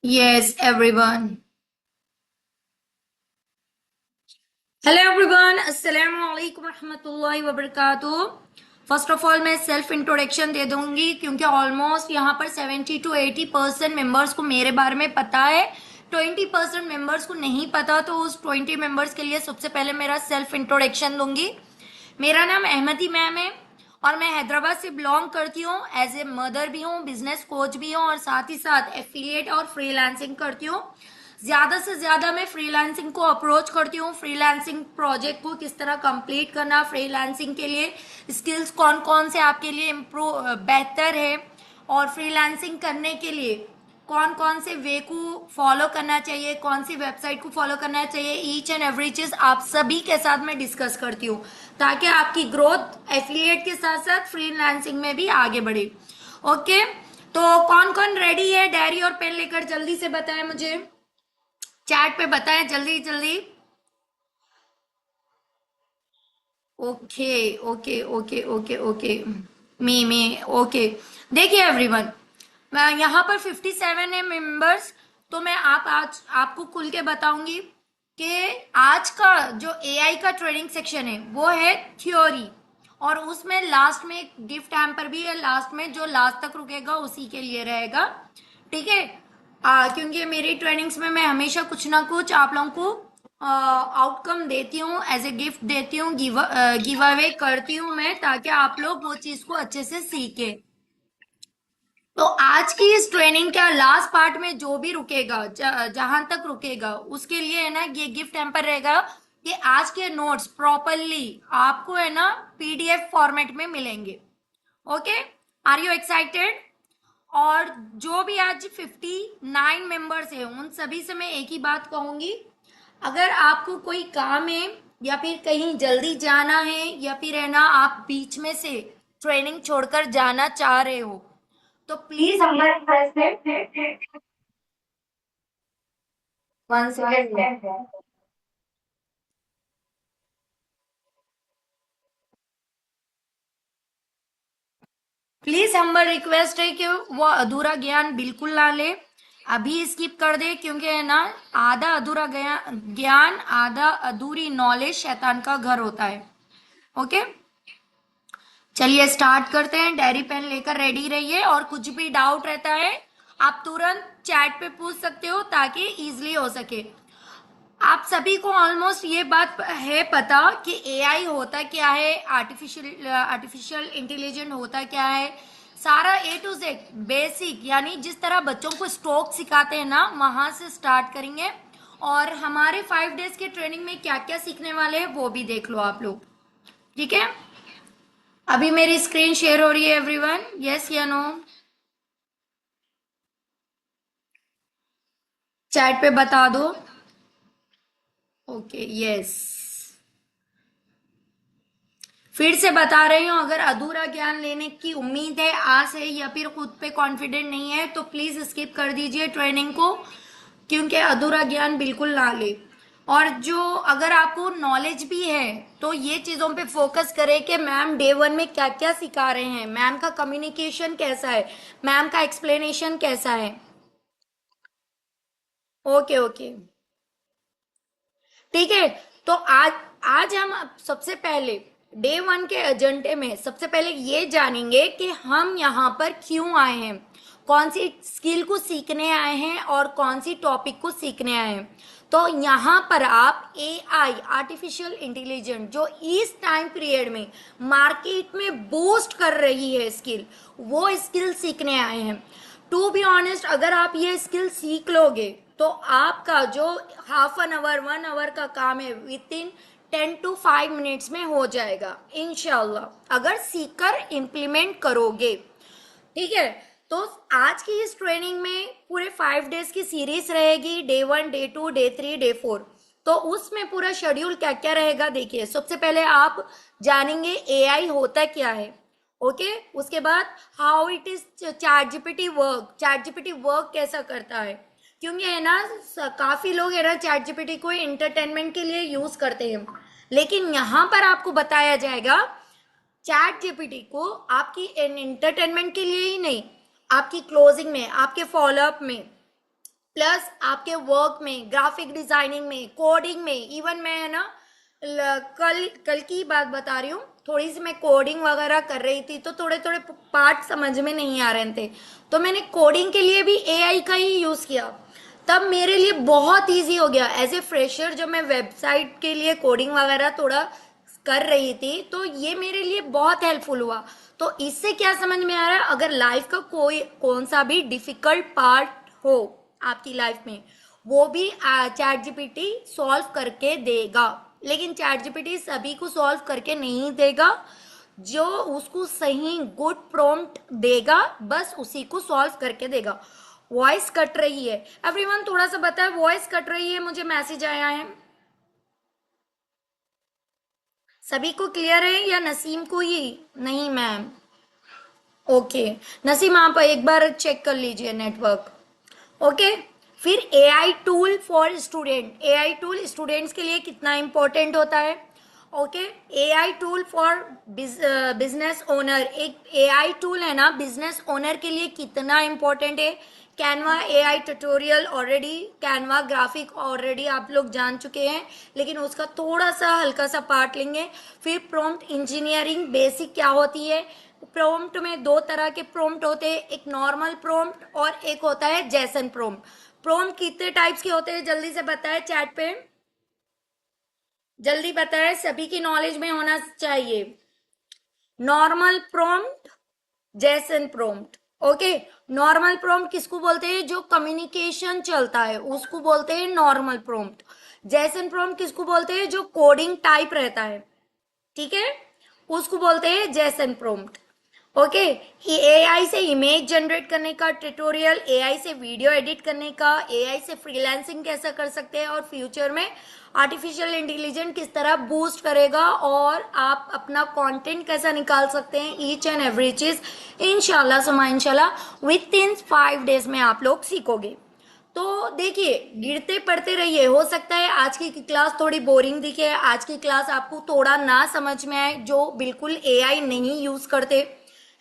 Yes, everyone. Hello everyone, अस्सलाम वालेकुम रहमतुल्लाहि व बरकातुहू। फर्स्ट ऑफ ऑल मैं सेल्फ इंट्रोडक्शन दे दूंगी क्योंकि ऑलमोस्ट यहाँ पर 70 to 80% मेंबर्स को मेरे बारे में पता है। 20% मेंबर्स को नहीं पता, तो उस 20 मेंबर्स के लिए सबसे पहले मेरा सेल्फ इंट्रोडक्शन दूंगी। मेरा नाम अहमदी मैम है और मैं हैदराबाद से बिलोंग करती हूँ। एज ए मदर भी हूँ, बिजनेस कोच भी हूँ और साथ ही साथ एफिलिएट और फ्रीलांसिंग करती हूँ। ज्यादा से ज्यादा मैं फ्रीलांसिंग को अप्रोच करती हूँ। फ्रीलांसिंग प्रोजेक्ट को किस तरह कंप्लीट करना, फ्रीलांसिंग के लिए स्किल्स कौन कौन से आपके लिए इम्प्रूव बेहतर है, और फ्रीलांसिंग करने के लिए कौन कौन से वे को फॉलो करना चाहिए, कौन सी वेबसाइट को फॉलो करना चाहिए, ईच एंड एवरी चीज आप सभी के साथ मैं डिस्कस करती हूँ ताकि आपकी ग्रोथ एफिलिएट के साथ साथ फ्रीलांसिंग में भी आगे बढ़े। ओके, तो कौन कौन रेडी है डायरी और पेन लेकर? जल्दी से बताएं मुझे, चैट पे बताएं जल्दी जल्दी। Okay okay okay okay okay. मी ओके। देखिए एवरीवन, मैं यहाँ पर 57 है मेंबर्स। तो मैं आज आपको खुल के बताऊंगी कि आज का जो एआई का ट्रेनिंग सेक्शन है वो है थ्योरी, और उसमें लास्ट में एक गिफ्ट हैम्पर भी है। लास्ट में जो लास्ट तक रुकेगा उसी के लिए रहेगा, ठीक है। क्योंकि मेरी ट्रेनिंग्स में मैं हमेशा कुछ ना कुछ आप लोगों को आउटकम देती हूँ, एज ए गिफ्ट देती हूँ, गिव अवे करती हूँ मैं, ताकि आप लोग वो चीज को अच्छे से सीखे। तो आज की इस ट्रेनिंग का लास्ट पार्ट में जो भी रुकेगा, जहां तक रुकेगा उसके लिए है ना, ये गिफ्ट हैम्पर रहेगा कि आज के नोट्स प्रॉपरली आपको है ना पीडीएफ फॉर्मेट में मिलेंगे। Okay, are you excited? और जो भी आज 59 मेंबर्स है उन सभी से मैं एक ही बात कहूंगी, अगर आपको कोई काम है या फिर कहीं जल्दी जाना है या फिर है ना आप बीच में से ट्रेनिंग छोड़कर जाना चाह रहे हो, तो प्लीज हमारे पास वन सेकेंड, प्लीज हमारा रिक्वेस्ट है कि वो अधूरा ज्ञान बिल्कुल ना ले, अभी स्किप कर दे, क्योंकि है ना आधा अधूरा ज्ञान, आधा अधूरी नॉलेज शैतान का घर होता है। ओके, चलिए स्टार्ट करते हैं। डायरी पेन लेकर रेडी रहिए, और कुछ भी डाउट रहता है आप तुरंत चैट पे पूछ सकते हो ताकि इजीली हो सके। आप सभी को ऑलमोस्ट ये बात है पता कि एआई होता क्या है, आर्टिफिशियल इंटेलिजेंट होता क्या है। सारा ए टू जेड बेसिक, यानी जिस तरह बच्चों को स्ट्रोक सिखाते हैं ना, वहां से स्टार्ट करेंगे। और हमारे 5 डेज के ट्रेनिंग में क्या क्या सीखने वाले हैं वो भी देख लो आप लोग, ठीक है। अभी मेरी स्क्रीन शेयर हो रही है एवरीवन, यस या नो? चैट पे बता दो। Okay, yes. फिर से बता रही हूँ, अगर अधूरा ज्ञान लेने की उम्मीद है, आस है, या फिर खुद पे कॉन्फिडेंट नहीं है तो प्लीज स्किप कर दीजिए ट्रेनिंग को, क्योंकि अधूरा ज्ञान बिल्कुल ना ले। और जो अगर आपको नॉलेज भी है तो ये चीजों पे फोकस करें कि मैम डे 1 में क्या क्या सिखा रहे हैं, मैम का कम्युनिकेशन कैसा है, मैम का एक्सप्लेनेशन कैसा है। ओके ओके, ठीक है। तो आज आज हम सबसे पहले डे 1 के एजेंडे में सबसे पहले ये जानेंगे कि हम यहाँ पर क्यों आए हैं, कौन सी स्किल को सीखने आए हैं और कौन सी टॉपिक को सीखने आए हैं। तो यहाँ पर आप एआई, आर्टिफिशियल इंटेलिजेंस, जो इस टाइम पीरियड में मार्केट में बूस्ट कर रही है स्किल, वो स्किल सीखने आए हैं। टू बी ऑनेस्ट, अगर आप ये स्किल सीख लोगे तो आपका जो ½ 1 आवर का काम है विद इन 10 to 5 मिनट्स में हो जाएगा इंशाल्लाह, अगर सीखकर इम्प्लीमेंट करोगे, ठीक है। तो आज की इस ट्रेनिंग में पूरे 5 डेज की सीरीज रहेगी, डे 1, डे 2, डे 3, डे 4। तो उसमें पूरा शेड्यूल क्या क्या रहेगा देखिए। सबसे पहले आप जानेंगे एआई होता क्या है, ओके। उसके बाद how it is chat GPT work, chat GPT work कैसा करता है, क्योंकि है ना काफी लोग है ना चैट जीपीटी को एंटरटेनमेंट के लिए यूज करते हैं, लेकिन यहाँ पर आपको बताया जाएगा चैट जीपीटी को आपकी एंटरटेनमेंट के लिए ही नहीं, आपकी क्लोजिंग में, आपके फॉलोअप में, प्लस आपके वर्क में, ग्राफिक डिजाइनिंग में, कोडिंग में, इवन मैं है ना कल कल की बात बता रही हूँ, थोड़ी सी मैं कोडिंग वगैरह कर रही थी तो थोड़े थोड़े पार्ट समझ में नहीं आ रहे थे, तो मैंने कोडिंग के लिए भी एआई का ही यूज किया। तब मेरे लिए बहुत इजी हो गया एज ए फ्रेशर, जब मैं वेबसाइट के लिए कोडिंग वगैरह थोड़ा कर रही थी तो ये मेरे लिए बहुत हेल्पफुल हुआ। तो इससे क्या समझ में आ रहा है, अगर लाइफ का कोई कौन सा भी डिफिकल्ट पार्ट हो आपकी लाइफ में, वो भी चैट जीपीटी सॉल्व करके देगा। लेकिन चैट जीपीटी सभी को सॉल्व करके नहीं देगा, जो उसको सही गुड प्रॉम्प्ट देगा बस उसी को सॉल्व करके देगा। वॉइस कट रही है एवरीवन, थोड़ा सा बताए, वॉइस कट रही है, मुझे मैसेज आया है। सभी को क्लियर है या नसीम को ही नहीं मैम? ओके, नसीम आप एक बार चेक कर लीजिए नेटवर्क। ओके, फिर AI tool for student, AI tool students के लिए कितना इंपॉर्टेंट होता है। Okay, AI tool for business owner, एक एआई टूल है ना बिजनेस ओनर के लिए कितना इंपॉर्टेंट है। Canva AI tutorial already, Canva graphic already आप लोग जान चुके हैं, लेकिन उसका थोड़ा सा हल्का सा पार्ट लेंगे। फिर प्रॉम्प्ट इंजीनियरिंग बेसिक क्या होती है। प्रॉम्प्ट में दो तरह के प्रॉम्प्ट होते हैं, एक नॉर्मल प्रॉम्प्ट और एक होता है जैसन प्रॉम्प्ट। प्रॉम्प्ट कितने टाइप्स के होते हैं जल्दी से बताएं चैट पे, जल्दी बताएं, सभी की नॉलेज में होना चाहिए। नॉर्मल प्रॉम्प्ट, जैसन प्रॉम्प्ट। ओके, नॉर्मल प्रॉम्प्ट किसको बोलते हैं, जो कम्युनिकेशन चलता है उसको बोलते हैं नॉर्मल प्रॉम्प्ट। जैसन प्रॉम्प्ट किसको बोलते हैं, जो कोडिंग टाइप रहता है, ठीक है, उसको बोलते हैं जैसन प्रॉम्प्ट। ओके, एआई से इमेज जनरेट करने का ट्यूटोरियल, एआई से वीडियो एडिट करने का, एआई से फ्रीलांसिंग कैसे कर सकते हैं, और फ्यूचर में आर्टिफिशियल इंटेलिजेंस किस तरह बूस्ट करेगा और आप अपना कंटेंट कैसा निकाल सकते हैं, ईच एंड एवरी चीज इंशाल्लाह सुमा इंशाल्लाह विद इन 5 डेज में आप लोग सीखोगे। तो देखिए, गिरते पड़ते रहिए, हो सकता है आज की क्लास थोड़ी बोरिंग दिखे, आज की क्लास आपको थोड़ा ना समझ में आए, जो बिल्कुल एआई नहीं यूज करते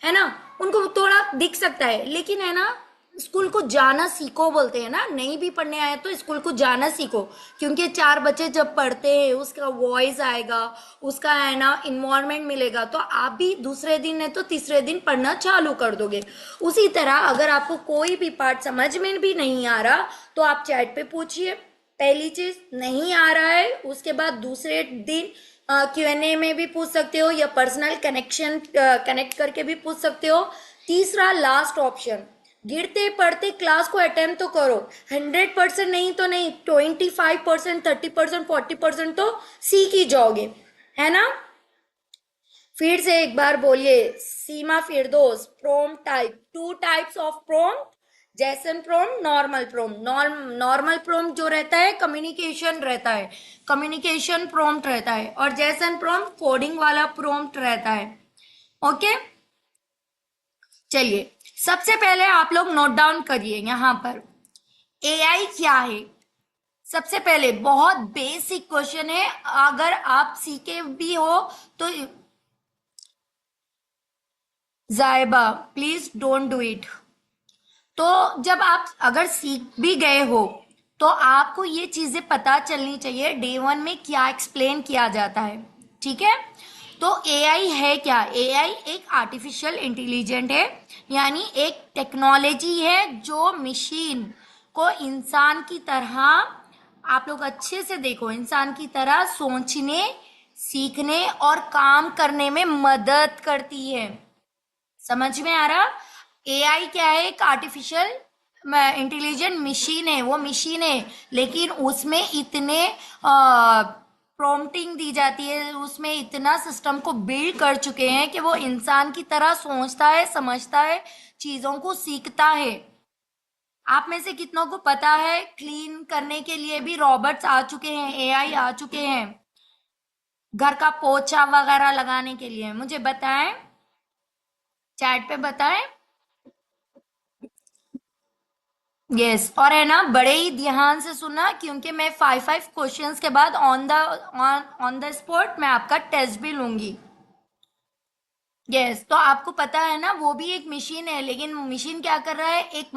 है ना, उनको थोड़ा दिख सकता है, लेकिन है ना स्कूल को जाना सीखो बोलते हैं ना, नहीं भी पढ़ने आए तो स्कूल को जाना सीखो, क्योंकि 4 बच्चे जब पढ़ते हैं उसका वॉइस आएगा, उसका है ना इन्वायरमेंट मिलेगा, तो आप भी दूसरे दिन है तो तीसरे दिन पढ़ना चालू कर दोगे। उसी तरह अगर आपको कोई भी पार्ट समझ में भी नहीं आ रहा तो आप चैट पे पूछिए, पहली चीज नहीं आ रहा है उसके बाद दूसरे दिन क्यूएनए में भी पूछ सकते हो, या पर्सनल कनेक्शन कनेक्ट करके भी पूछ सकते हो। तीसरा लास्ट ऑप्शन, गिरते पढ़ते क्लास को अटेम्प्ट तो करो, 100% नहीं तो नहीं, 25%, 30%, 40% तो सीख ही जाओगे, है ना। फिर से एक बार बोलिए, सीमा फिरदौस, प्रोम टाइप, 2 टाइप्स ऑफ प्रोम, जैसन प्रोम, नॉर्मल प्रोम। नॉर्मल प्रोम जो रहता है कम्युनिकेशन रहता है, कम्युनिकेशन प्रोम्प्ट रहता है, और जैसन प्रोम कोडिंग वाला प्रोम्प्ट रहता है। ओके, चलिए सबसे पहले आप लोग नोट डाउन करिए यहां पर एआई क्या है। सबसे पहले बहुत बेसिक क्वेश्चन है, अगर आप सीखे भी हो तो, जायबा प्लीज डोंट डू इट। तो जब आप अगर सीख भी गए हो तो आपको ये चीजें पता चलनी चाहिए डे 1 में क्या एक्सप्लेन किया जाता है, ठीक है। तो एआई है क्या, एआई एक आर्टिफिशियल इंटेलिजेंट है, यानी एक टेक्नोलॉजी है जो मशीन को इंसान की तरह, आप लोग अच्छे से देखो, इंसान की तरह सोचने, सीखने और काम करने में मदद करती है। समझ में आ रहा, एआई क्या है, एक आर्टिफिशियल इंटेलिजेंट मशीन है, वो मशीन है, लेकिन उसमें इतने प्रॉम्प्टिंग दी जाती है, उसमें इतना सिस्टम को बिल्ड कर चुके हैं कि वो इंसान की तरह सोचता है, समझता है, चीजों को सीखता है। आप में से कितनों को पता है क्लीन करने के लिए भी रॉबोट्स आ चुके हैं, एआई आ चुके हैं, घर का पोछा वगैरह लगाने के लिए, मुझे बताएं, चैट पे बताएं। यस, और है ना बड़े ही ध्यान से सुनना, क्योंकि मैं 5 क्वेश्चंस के बाद ऑन द स्पॉट मैं आपका टेस्ट भी लूंगी। यस, तो आपको पता है ना वो भी एक मशीन है, लेकिन मशीन क्या कर रहा है, एक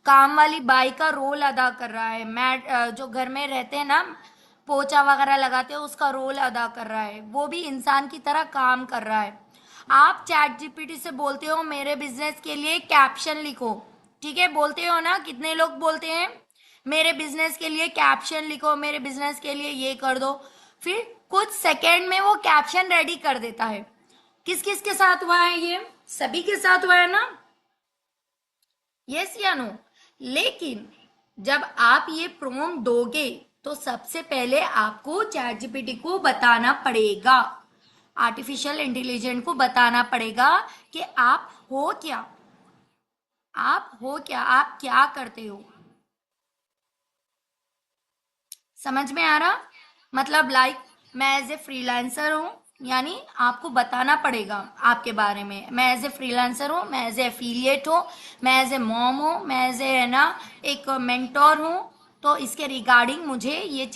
काम वाली बाई का रोल अदा कर रहा है, जो घर में रहते हैं ना, पोछा वगैरह लगाते हैं, उसका रोल अदा कर रहा है, वो भी इंसान की तरह काम कर रहा है। आप चैट जीपीटी से बोलते हो मेरे बिजनेस के लिए कैप्शन लिखो, ठीक है, बोलते हो ना, कितने लोग बोलते हैं मेरे बिजनेस के लिए कैप्शन लिखो, मेरे बिजनेस के लिए ये कर दो, फिर कुछ सेकंड में वो कैप्शन रेडी कर देता है। किस किस के साथ हुआ है ये? सभी के साथ हुआ है ना? यस या नो? लेकिन जब आप ये प्रॉम्प्ट दोगे तो सबसे पहले आपको चैट जीपीटी को बताना पड़ेगा, आर्टिफिशियल इंटेलिजेंट को बताना पड़ेगा कि आप हो क्या, आप क्या करते हो। समझ में आ रहा? मतलब लाइक मैं एज ए फ्रीलांसर हूँ, यानी आपको बताना पड़ेगा आपके बारे में, मैं एज ए फ्रीलांसर हूँ, मैं एज ए एफिलिएट हूँ, मैं एज ए मॉम हूँ, मैं एज ए है ना एक मेंटोर हूँ, तो इसके रिगार्डिंग मुझे ये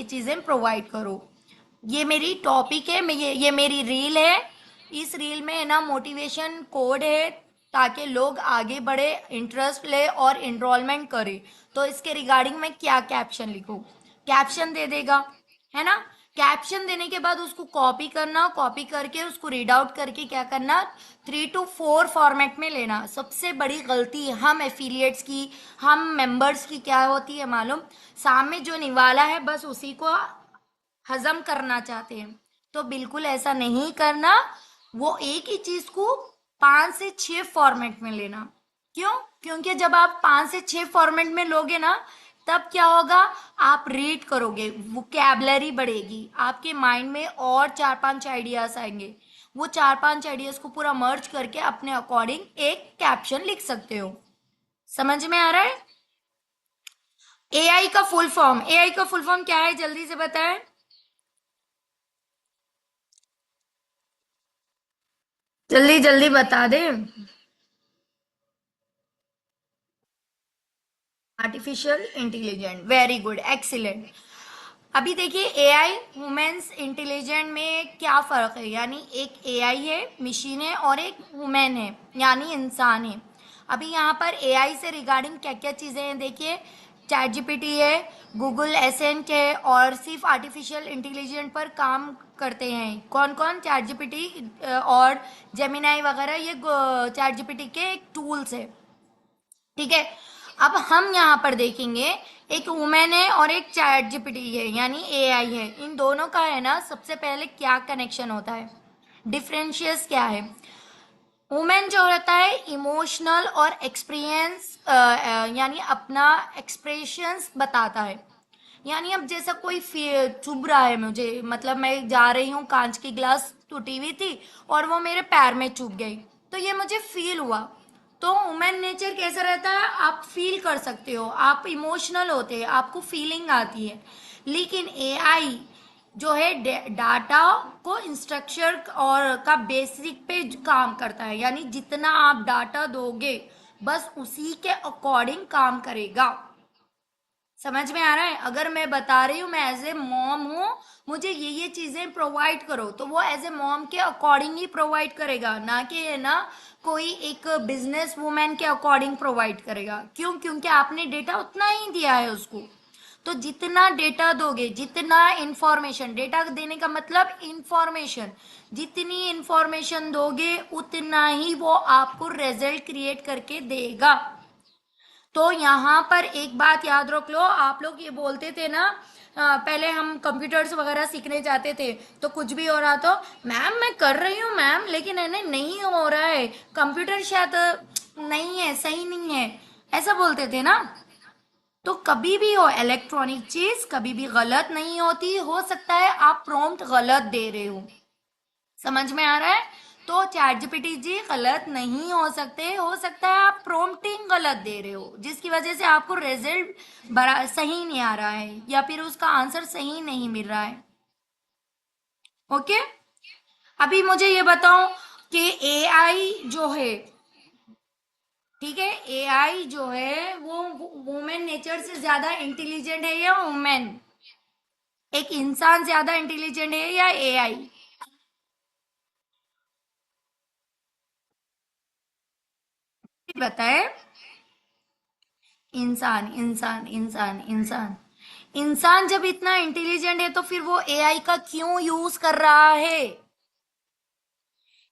चीज़ें प्रोवाइड करो। ये मेरी टॉपिक है, मैं ये मेरी रील है, इस रील में है ना मोटिवेशन कोड है, ताकि लोग आगे बढ़े, इंटरेस्ट ले और इनरोलमेंट करे। तो इसके रिगार्डिंग मैं क्या कैप्शन लिखूं? कैप्शन दे देगा, है ना? कैप्शन देने के बाद उसको कॉपी करना, कॉपी करके उसको रीड आउट करके क्या करना, 3 to 4 फॉर्मेट में लेना। सबसे बड़ी गलती हम एफिलिएट्स की, हम मेंबर्स की क्या होती है मालूम? सामने जो निवाला है बस उसी को हजम करना चाहते हैं। तो बिल्कुल ऐसा नहीं करना, वो एक ही चीज को 5 से 6 फॉर्मेट में लेना। क्यों? क्योंकि जब आप 5 से 6 फॉर्मेट में लोगे ना, तब क्या होगा, आप रीड करोगे, वोकैबलरी बढ़ेगी, आपके माइंड में और 4 5 आइडियाज आएंगे। वो 4 5 आइडियाज को पूरा मर्ज करके अपने अकॉर्डिंग एक कैप्शन लिख सकते हो। समझ में आ रहा है? एआई का फुल फॉर्म क्या है, जल्दी से बताएं। जल्दी जल्दी बता दे। Artificial intelligent, very good, excellent. अभी देखिए एआई वुमेन्स इंटेलिजेंट में क्या फर्क है, यानी एक एआई है, मशीन है, और एक वुमेन है, यानी इंसान है। अभी यहाँ पर एआई से रिगार्डिंग क्या क्या चीज़ें हैं देखिए, चैट जीपीटी है, गूगल एसेंट है, और सिर्फ आर्टिफिशियल इंटेलिजेंट पर काम करते हैं कौन कौन, चैट जीपीटी और जेमिनाई वगैरह, ये चैट जीपीटी के टूल्स है, ठीक है। अब हम यहाँ पर देखेंगे, एक वुमेन है और एक चैट जीपीटी है, यानी एआई है, इन दोनों का है ना सबसे पहले क्या कनेक्शन होता है, डिफरेंशियस क्या है। वुमेन जो रहता है इमोशनल और एक्सपीरियंस, यानी अपना एक्सप्रेशंस बताता है। यानी अब जैसा कोई चुभ रहा है मुझे, मतलब मैं जा रही हूँ, कांच की ग्लास टूटी हुई थी और वो मेरे पैर में चुभ गई, तो ये मुझे फील हुआ। तो वुमेन नेचर कैसा रहता है, आप फील कर सकते हो, आप इमोशनल होते हैं, आपको फीलिंग आती है। लेकिन एआई जो है डाटा को इंस्ट्रक्चर और का बेसिक पे काम करता है, यानी जितना आप डाटा दोगे बस उसी के अकॉर्डिंग काम करेगा। समझ में आ रहा है? अगर मैं बता रही हूँ मैं एज ए मॉम हूँ, मुझे ये चीजें प्रोवाइड करो, तो वो एज ए मॉम के अकॉर्डिंग ही प्रोवाइड करेगा, ना कि है ना कोई एक बिजनेस वुमेन के अकॉर्डिंग प्रोवाइड करेगा। क्यों? क्योंकि आपने डेटा उतना ही दिया है उसको। तो जितना डेटा दोगे, जितना इंफॉर्मेशन, डेटा देने का मतलब इंफॉर्मेशन, जितनी इंफॉर्मेशन दोगे उतना ही वो आपको रिजल्ट क्रिएट करके देगा। तो यहाँ पर एक बात याद रख लो, आप लोग ये बोलते थे ना, पहले हम कंप्यूटर्स वगैरह सीखने जाते थे तो कुछ भी हो रहा तो मैम मैं कर रही हूँ मैम, लेकिन है ना नहीं हो रहा है, कंप्यूटर शायद नहीं है, सही नहीं है, ऐसा बोलते थे ना। तो कभी भी हो इलेक्ट्रॉनिक चीज कभी भी गलत नहीं होती, हो सकता है आप प्रॉम्प्ट गलत दे रहे हो। समझ में आ रहा है? तो चैट जीपीटी जी गलत नहीं हो सकता है आप प्रॉम्प्टिंग गलत दे रहे हो, जिसकी वजह से आपको रिजल्ट बड़ा सही नहीं आ रहा है, या फिर उसका आंसर सही नहीं मिल रहा है। ओके। अभी मुझे ये बताओ कि एआई जो है, ठीक है, एआई जो है वो वुमेन नेचर से ज्यादा इंटेलिजेंट है या वुमेन, एक इंसान ज्यादा इंटेलिजेंट है या एआई? बताए। इंसान इंसान इंसान इंसान इंसान जब इतना इंटेलिजेंट है तो फिर वो एआई का क्यों यूज कर रहा है?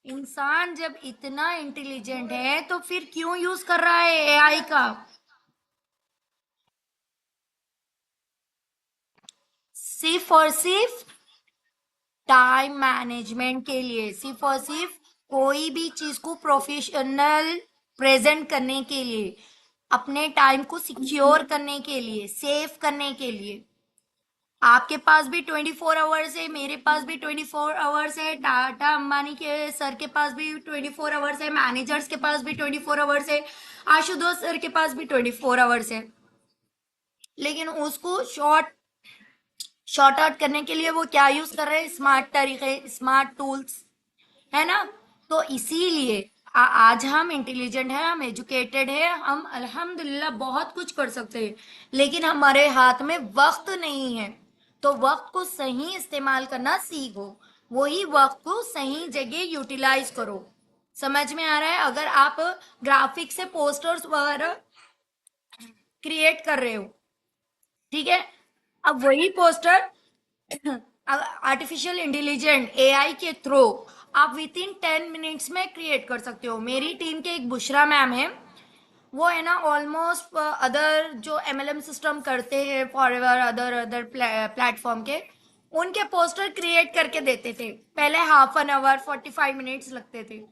इंसान जब इतना इंटेलिजेंट है तो फिर क्यों यूज कर रहा है एआई का? सिर्फ और सिर्फ टाइम मैनेजमेंट के लिए, सिर्फ और सिर्फ कोई भी चीज को प्रोफेशनल प्रेजेंट करने के लिए, अपने टाइम को सिक्योर करने के लिए, सेव करने के लिए। आपके पास भी 24 आवर्स है, मेरे पास भी 24 आवर्स है, टाटा अंबानी के सर के पास भी 24 आवर्स है, मैनेजर्स के पास भी 24 आवर्स है, आशुतोष सर के पास भी 24 आवर्स है। लेकिन उसको शॉर्ट आउट करने के लिए वो क्या यूज कर रहे हैं? स्मार्ट तरीके, स्मार्ट टूल्स, है ना? तो इसीलिए आज हम इंटेलिजेंट है, हम एजुकेटेड है, हम अल्हम्दुलिल्लाह बहुत कुछ कर सकते हैं, लेकिन हमारे हाथ में वक्त नहीं है। तो वक्त को सही इस्तेमाल करना सीखो, वही वक्त को सही जगह यूटिलाइज करो। समझ में आ रहा है? अगर आप ग्राफिक से पोस्टर्स वगैरह क्रिएट कर रहे हो, ठीक है, अब वही पोस्टर आर्टिफिशियल इंटेलिजेंट एआई के थ्रू आप विद इन 10 मिनट्स में क्रिएट कर सकते हो। मेरी टीम के एक बुशरा मैम है, वो है ना ऑलमोस्ट अदर जो एमएलएम सिस्टम करते हैं for ever other other platform के, उनके पोस्टर क्रिएट करके देते थे। पहले हाफ एन आवर 45 मिनट्स लगते थे।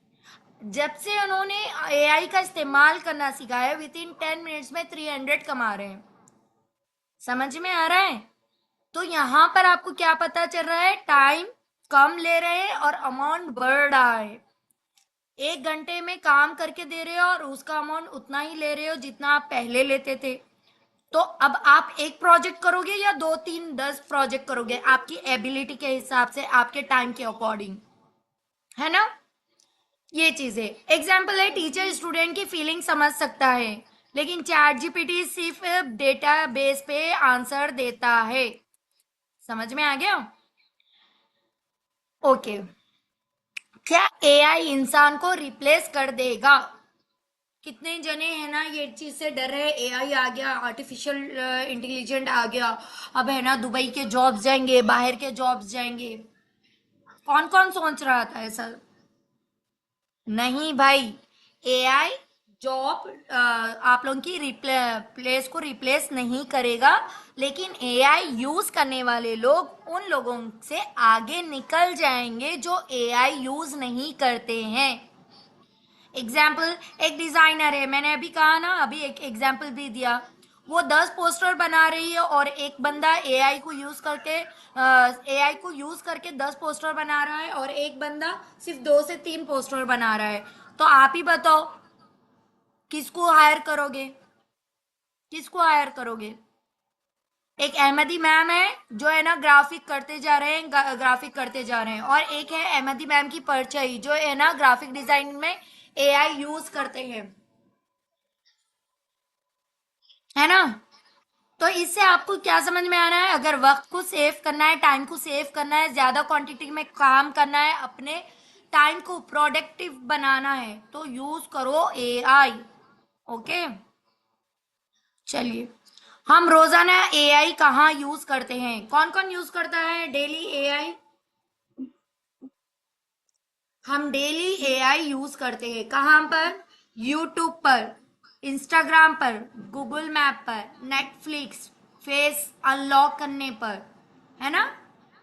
जब से उन्होंने एआई का इस्तेमाल करना सीखा है, विद इन 10 मिनट्स में 300 कमा रहे हैं। समझ में आ रहा है? तो यहाँ पर आपको क्या पता चल रहा है? टाइम कम ले रहे हैं और अमाउंट बढ़ रहा है। 1 घंटे में काम करके दे रहे हो और उसका अमाउंट उतना ही ले रहे हो जितना आप पहले लेते थे। तो अब आप एक प्रोजेक्ट करोगे या 2 3 10 प्रोजेक्ट करोगे, आपकी एबिलिटी के हिसाब से, आपके टाइम के अकॉर्डिंग, है ना? ये चीज है। एग्जाम्पल है, टीचर स्टूडेंट की फीलिंग समझ सकता है, लेकिन चैट जीपीटी सिर्फ डेटा बेस पे आंसर देता है। समझ में आ गया? ओके। क्या एआई इंसान को रिप्लेस कर देगा? कितने जने हैं ना ये चीज से डर रहे, एआई आ गया, आर्टिफिशियल इंटेलिजेंट आ गया, अब है ना दुबई के जॉब्स जाएंगे, बाहर के जॉब्स जाएंगे। कौन कौन सोच रहा था ऐसा? नहीं भाई, एआई जॉब आप लोगों की रिप्लेस को रिप्लेस नहीं करेगा, लेकिन एआई यूज करने वाले लोग उन लोगों से आगे निकल जाएंगे जो एआई यूज नहीं करते हैं। एग्जाम्पल, एक डिजाइनर है, मैंने अभी कहा ना, अभी एक एग्जाम्पल भी दिया, वो 10 पोस्टर बना रही है और एक बंदा एआई को यूज करके 10 पोस्टर बना रहा है और एक बंदा सिर्फ 2 से 3 पोस्टर बना रहा है। तो आप ही बताओ, किसको हायर करोगे? किसको हायर करोगे? एक अहमदी मैम है जो है ना ग्राफिक करते जा रहे हैं, ग्राफिक करते जा रहे हैं, और एक है अहमदी मैम की परछाई जो है ना ग्राफिक डिजाइन में एआई यूज करते हैं, है ना? तो इससे आपको क्या समझ में आ रहा है? अगर वक्त को सेव करना है, टाइम को सेव करना है, ज्यादा क्वांटिटी में काम करना है, अपने टाइम को प्रोडक्टिव बनाना है, तो यूज करो एआई। ओके, चलिए, हम रोजाना एआई कहाँ यूज करते हैं? कौन कौन यूज करता है डेली एआई? हम डेली एआई यूज करते हैं कहाँ पर? यूट्यूब पर, इंस्टाग्राम पर, गूगल मैप पर, नेटफ्लिक्स, फेस अनलॉक करने पर, है ना?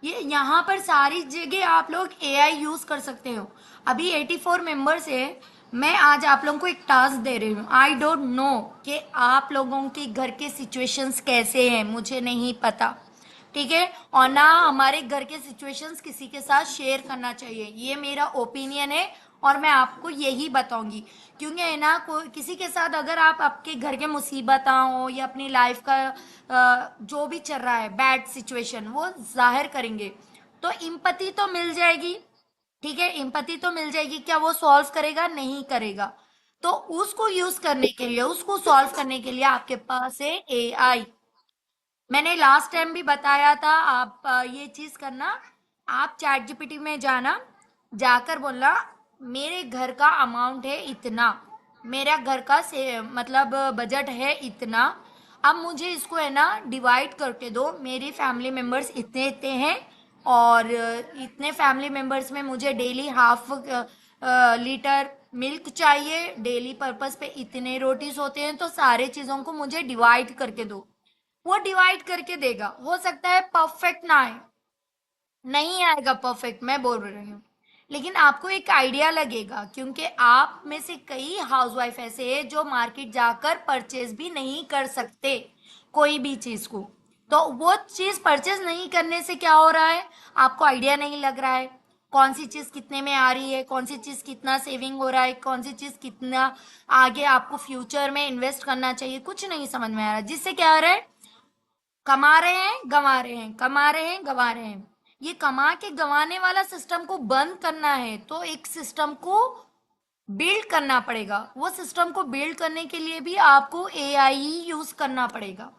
ये यहाँ पर सारी जगह आप लोग एआई यूज कर सकते हो। अभी 84 मेंबर्स है। मैं आज आप लोगों को एक टास्क दे रही हूँ। आई डोंट नो कि आप लोगों के घर के सिचुएशंस कैसे हैं, मुझे नहीं पता, ठीक है? और ना हमारे घर के सिचुएशंस किसी के साथ शेयर करना चाहिए, ये मेरा ओपिनियन है और मैं आपको यही बताऊंगी। क्योंकि है ना, कोई किसी के साथ अगर आप आपके घर के मुसीबत हो या अपनी लाइफ का जो भी चल रहा है बैड सिचुएशन, वो जाहिर करेंगे तो इम्पति तो मिल जाएगी, ठीक है? इम्पति तो मिल जाएगी। क्या वो सॉल्व करेगा? नहीं करेगा। तो उसको यूज करने के लिए, उसको सॉल्व करने के लिए आपके पास है एआई। मैंने लास्ट टाइम भी बताया था, आप ये चीज करना, आप चैट जीपीटी में जाना, जाकर बोलना मेरे घर का अमाउंट है इतना, मेरा घर का से मतलब बजट है इतना। अब मुझे इसको है ना डिवाइड करके दो, मेरी फैमिली मेंबर्स इतने इतने हैं, और इतने फैमिली मेंबर्स में मुझे डेली हाफ लीटर मिल्क चाहिए, डेली पर्पस पे इतने रोटीज होते हैं, तो सारे चीज़ों को मुझे डिवाइड करके दो। वो डिवाइड करके देगा, हो सकता है परफेक्ट ना आए, नहीं आएगा परफेक्ट, मैं बोल रही हूँ, लेकिन आपको एक आइडिया लगेगा, क्योंकि आप में से कई हाउसवाइफ ऐसे हैं जो मार्केट जाकर परचेज भी नहीं कर सकते कोई भी चीज को। तो वो चीज परचेज नहीं करने से क्या हो रहा है, आपको आइडिया नहीं लग रहा है कौन सी चीज कितने में आ रही है, कौन सी चीज कितना सेविंग हो रहा है, कौन सी चीज कितना आगे आपको फ्यूचर में इन्वेस्ट करना चाहिए, कुछ नहीं समझ में आ रहा, जिससे क्या हो रहा है, कमा रहे हैं गंवा रहे हैं, कमा रहे हैं गंवा रहे हैं। ये कमा के गंवाने वाला सिस्टम को बंद करना है, तो एक सिस्टम को बिल्ड करना पड़ेगा। वो सिस्टम को बिल्ड करने के लिए भी आपको एआई ही यूज करना पड़ेगा।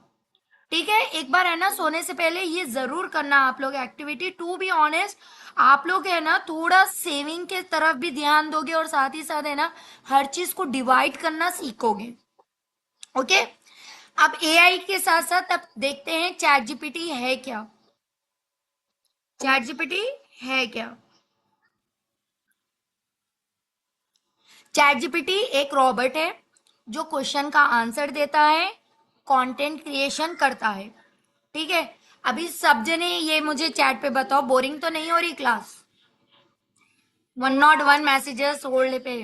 ठीक है, एक बार है ना सोने से पहले ये जरूर करना आप लोग एक्टिविटी। टू बी ऑनेस्ट, आप लोग है ना थोड़ा सेविंग के तरफ भी ध्यान दोगे, और साथ ही साथ है ना हर चीज को डिवाइड करना सीखोगे। ओके, अब एआई के साथ साथ अब देखते हैं चैट जीपीटी है क्या। चैट जीपीटी है क्या? चैट जीपीटी एक रॉबोट है जो क्वेश्चन का आंसर देता है, कंटेंट क्रिएशन करता है। ठीक है, अभी सब जने ये मुझे चैट पे बताओ, बोरिंग तो नहीं हो रही क्लास? 101 मैसेजेस होल्ड पे,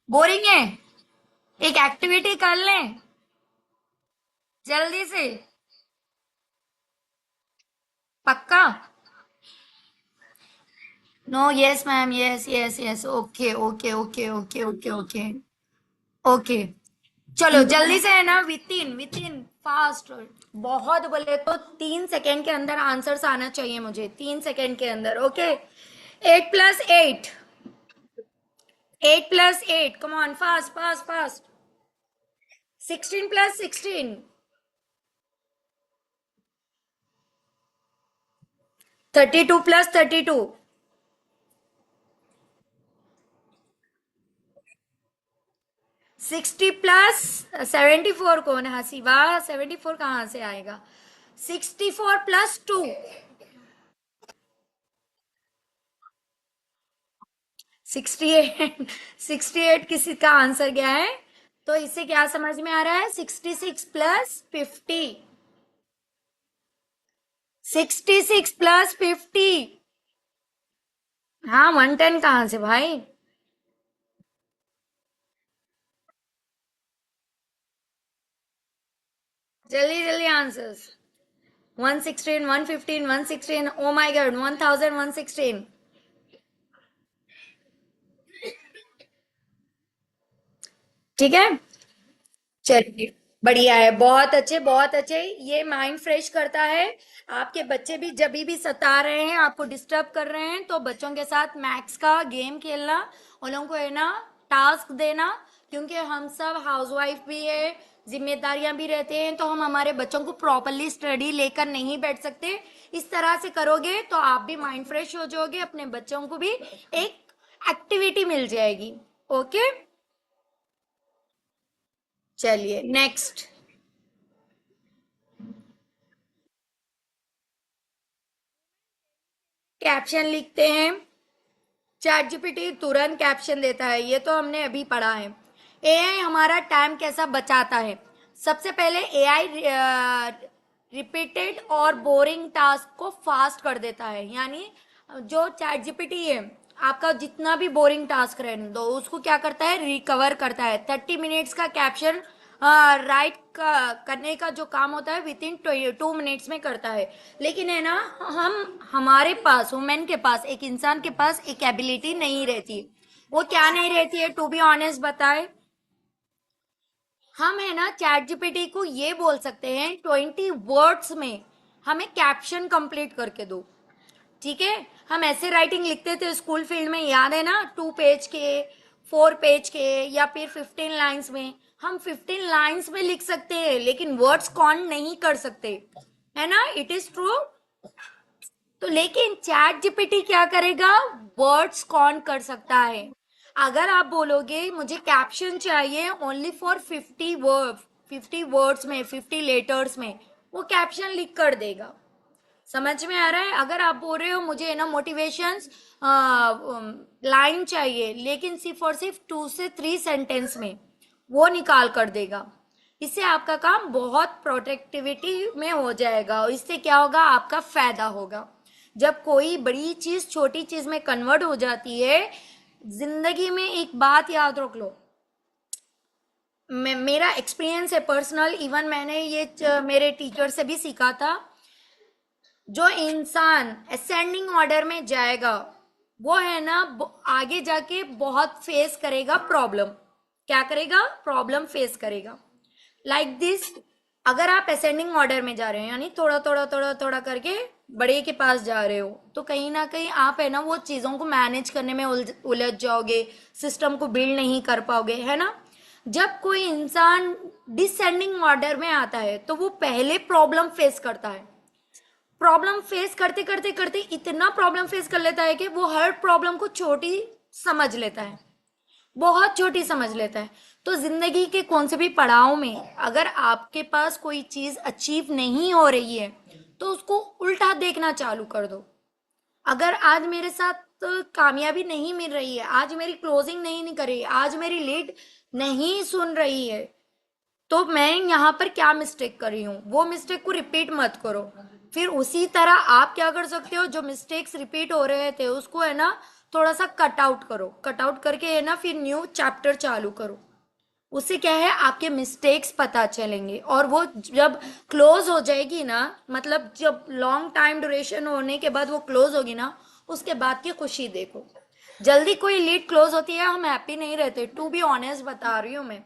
बोरिंग है? एक एक्टिविटी कर लें जल्दी से, पक्का? No, yes ma'am, yes yes yes, okay okay okay okay okay okay okay. चलो जल्दी से है ना, विद इन फास्ट, बहुत बोले तो 3 सेकेंड के अंदर आंसर्स आना चाहिए मुझे, 3 सेकेंड के अंदर। Okay, 8 + 8, 8 + 8, come on, fast fast fast. 16 + 16, 32 + 32, 60 + 74, कौन है हंसी, वाह 74 कहाँ से आएगा? 64 + 2, 68, 68 किसी का आंसर गया है, तो इससे क्या समझ में आ रहा है, 66 + 50, 66 + 50। हाँ, 110 कहाँ से भाई? जल्दी जल्दी आंसर्स। 116, 115, 116, ओ माई गॉड, 1000, 116। ठीक है, चलिए, बढ़िया है, बहुत अच्छे बहुत अच्छे। ये माइंड फ्रेश करता है। आपके बच्चे भी जब भी सता रहे हैं, आपको डिस्टर्ब कर रहे हैं, तो बच्चों के साथ मैथ्स का गेम खेलना, उन लोगों को है ना टास्क देना, क्योंकि हम सब हाउसवाइफ भी है, जिम्मेदारियां भी रहते हैं, तो हम हमारे बच्चों को प्रॉपरली स्टडी लेकर नहीं बैठ सकते। इस तरह से करोगे तो आप भी माइंड फ्रेश हो जाओगे, अपने बच्चों को भी एक एक्टिविटी मिल जाएगी। ओके, चलिए नेक्स्ट। कैप्शन लिखते हैं, चैट जीपीटी तुरंत कैप्शन देता है, ये तो हमने अभी पढ़ा है। एआई हमारा टाइम कैसा बचाता है? सबसे पहले एआई रिपीटेड और बोरिंग टास्क को फास्ट कर देता है, यानी जो चैट जीपीटी है, आपका जितना भी बोरिंग टास्क रहने दो, उसको क्या करता है, रिकवर करता है। 30 मिनट्स का कैप्शन राइट करने का जो काम होता है, विद इन 2 मिनट्स में करता है। लेकिन है ना, हम हमारे पास, वुमेन के पास, एक इंसान के पास एक एबिलिटी नहीं रहती। वो क्या नहीं रहती है, टू बी ऑनेस्ट बताए, हम है ना चैट जीपीटी को ये बोल सकते हैं 20 वर्ड्स में हमें कैप्शन कंप्लीट करके दो। ठीक है, हम ऐसे राइटिंग लिखते थे स्कूल फील्ड में, याद है ना, 2 पेज के, 4 पेज के, या फिर 15 लाइन्स में। हम 15 लाइन्स में लिख सकते हैं, लेकिन वर्ड्स काउंट नहीं कर सकते, है ना, इट इज ट्रू। तो लेकिन चैट जीपीटी क्या करेगा, वर्ड्स काउंट कर सकता है। अगर आप बोलोगे मुझे कैप्शन चाहिए ओनली फॉर 50 वर्ड्स में, 50 लेटर्स में, वो कैप्शन लिख कर देगा। समझ में आ रहा है? अगर आप बोल रहे हो मुझे ना मोटिवेशन लाइन चाहिए लेकिन सिर्फ और सिर्फ 2 से 3 सेंटेंस में, वो निकाल कर देगा। इससे आपका काम बहुत प्रोडक्टिविटी में हो जाएगा और इससे क्या होगा, आपका फायदा होगा। जब कोई बड़ी चीज छोटी चीज में कन्वर्ट हो जाती है, जिंदगी में एक बात याद रख लो, मेरा एक्सपीरियंस है पर्सनल, इवन मैंने ये मेरे टीचर से भी सीखा था। जो इंसान असेंडिंग ऑर्डर में जाएगा वो है ना आगे जाके बहुत फेस करेगा प्रॉब्लम। क्या करेगा? प्रॉब्लम फेस करेगा। लाइक दिस, अगर आप असेंडिंग ऑर्डर में जा रहे हो यानी थोड़ा थोड़ा थोड़ा थोड़ा करके बड़े के पास जा रहे हो, तो कहीं ना कहीं आप है ना वो चीजों को मैनेज करने में उलझ जाओगे, सिस्टम को बिल्ड नहीं कर पाओगे, है ना। जब कोई इंसान डिसेंडिंग ऑर्डर में आता है तो वो पहले प्रॉब्लम फेस करता है। प्रॉब्लम फेस करते करते करते इतना प्रॉब्लम फेस कर लेता है कि वो हर प्रॉब्लम को छोटी समझ लेता है, बहुत छोटी समझ लेता है। तो जिंदगी के कौन से भी पड़ाव में अगर आपके पास कोई चीज अचीव नहीं हो रही है तो उसको उल्टा देखना चालू कर दो। अगर आज मेरे साथ कामयाबी नहीं मिल रही है, आज मेरी क्लोजिंग नहीं कर रही है, आज मेरी लीड नहीं सुन रही है, तो मैं यहाँ पर क्या मिस्टेक कर रही हूँ, वो मिस्टेक को रिपीट मत करो। फिर उसी तरह आप क्या कर सकते हो, जो मिस्टेक्स रिपीट हो रहे थे उसको है ना थोड़ा सा कट आउट करो, कट आउट करके है ना फिर न्यू चैप्टर चालू करो। उससे क्या है, आपके मिस्टेक्स पता चलेंगे और वो जब क्लोज हो जाएगी ना, मतलब जब लॉन्ग टाइम ड्यूरेशन होने के बाद वो क्लोज होगी ना, उसके बाद की खुशी देखो। जल्दी कोई लीड क्लोज होती है हम हैप्पी नहीं रहते, टू बी ऑनेस्ट बता रही हूँ मैं।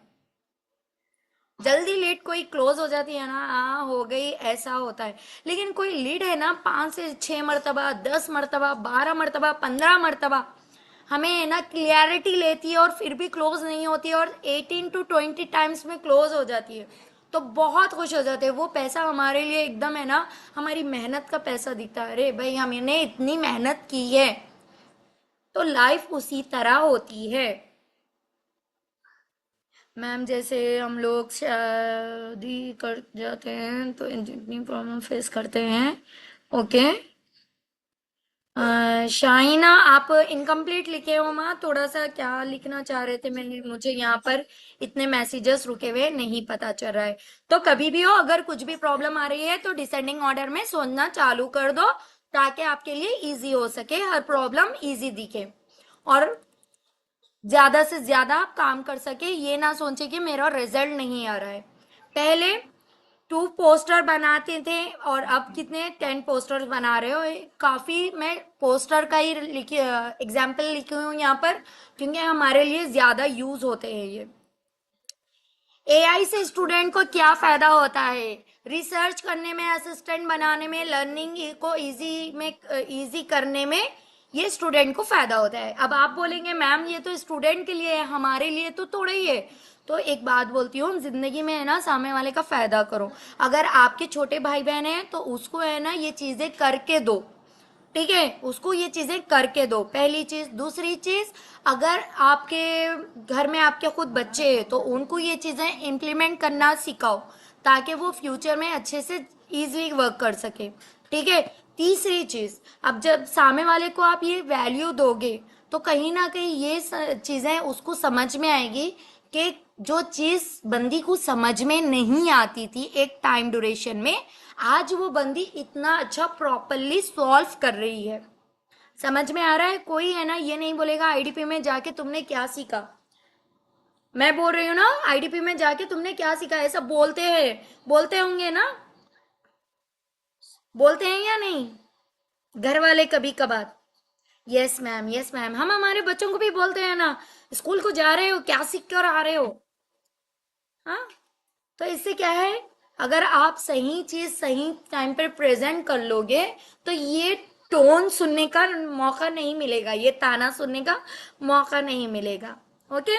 जल्दी लीड कोई क्लोज हो जाती है ना, हाँ हो गई, ऐसा होता है। लेकिन कोई लीड है ना 5 से 6 मरतबा, 10 मरतबा, 12 मरतबा, 15 मरतबा हमें है ना क्लियरिटी लेती है और फिर भी क्लोज नहीं होती है और 18 to 20 टाइम्स में क्लोज हो जाती है, तो बहुत खुश हो जाते हैं। वो पैसा हमारे लिए एकदम है ना हमारी मेहनत का पैसा दिखता है, अरे भाई हमने इतनी मेहनत की है। तो लाइफ उसी तरह होती है मैम। जैसे हम लोग शादी कर जाते हैं तो इतनी प्रॉब्लम फेस करते हैं। ओके, शाइना आप इनकम्प्लीट लिखे हो माँ, थोड़ा सा क्या लिखना चाह रहे थे, मैंने मुझे यहाँ पर इतने मैसेजेस रुके हुए नहीं पता चल रहा है। तो कभी भी हो अगर कुछ भी प्रॉब्लम आ रही है तो डिसेंडिंग ऑर्डर में सोचना चालू कर दो ताकि आपके लिए इजी हो सके, हर प्रॉब्लम इजी दिखे और ज्यादा से ज्यादा आप काम कर सके। ये ना सोचे कि मेरा रिजल्ट नहीं आ रहा है। पहले 2 पोस्टर बनाते थे और अब कितने 10 पोस्टर्स बना रहे हो। काफी मैं पोस्टर का ही लिखी एग्जाम्पल लिखी हूँ यहाँ पर क्योंकि हमारे लिए ज्यादा यूज होते हैं ये। एआई से स्टूडेंट को क्या फायदा होता है, रिसर्च करने में, असिस्टेंट बनाने में, लर्निंग को इजी करने में ये स्टूडेंट को फायदा होता है। अब आप बोलेंगे मैम ये तो स्टूडेंट के लिए है, हमारे लिए तो थोड़ा ही है। तो एक बात बोलती हूँ, जिंदगी में है ना सामने वाले का फायदा करो। अगर आपके छोटे भाई बहन हैं तो उसको है ना ये चीजें करके दो, ठीक है, उसको ये चीजें करके दो, पहली चीज। दूसरी चीज, अगर आपके घर में आपके खुद बच्चे हैं तो उनको ये चीजें इम्प्लीमेंट करना सिखाओ ताकि वो फ्यूचर में अच्छे से इजीली वर्क कर सके, ठीक है। तीसरी चीज, अब जब सामने वाले को आप ये वैल्यू दोगे तो कहीं ना कहीं ये चीजें उसको समझ में आएगी कि जो चीज बंदी को समझ में नहीं आती थी एक टाइम ड्यूरेशन में, आज वो बंदी इतना अच्छा प्रॉपरली सॉल्व कर रही है। समझ में आ रहा है? कोई है ना ये नहीं बोलेगा आईडीपी में जाके तुमने क्या सीखा। मैं बोल रही हूँ ना आईडीपी में जाके तुमने क्या सीखा, ऐसा बोलते हैं, बोलते होंगे ना, बोलते हैं या नहीं घर वाले कभी कभार। यस मैम, यस मैम, हम हमारे बच्चों को भी बोलते हैं ना, स्कूल को जा रहे हो क्या सीख कर आ रहे हो। हाँ, तो इससे क्या है, अगर आप सही चीज सही टाइम पर प्रेजेंट कर लोगे तो ये टोन सुनने का मौका नहीं मिलेगा, ये ताना सुनने का मौका नहीं मिलेगा। ओके,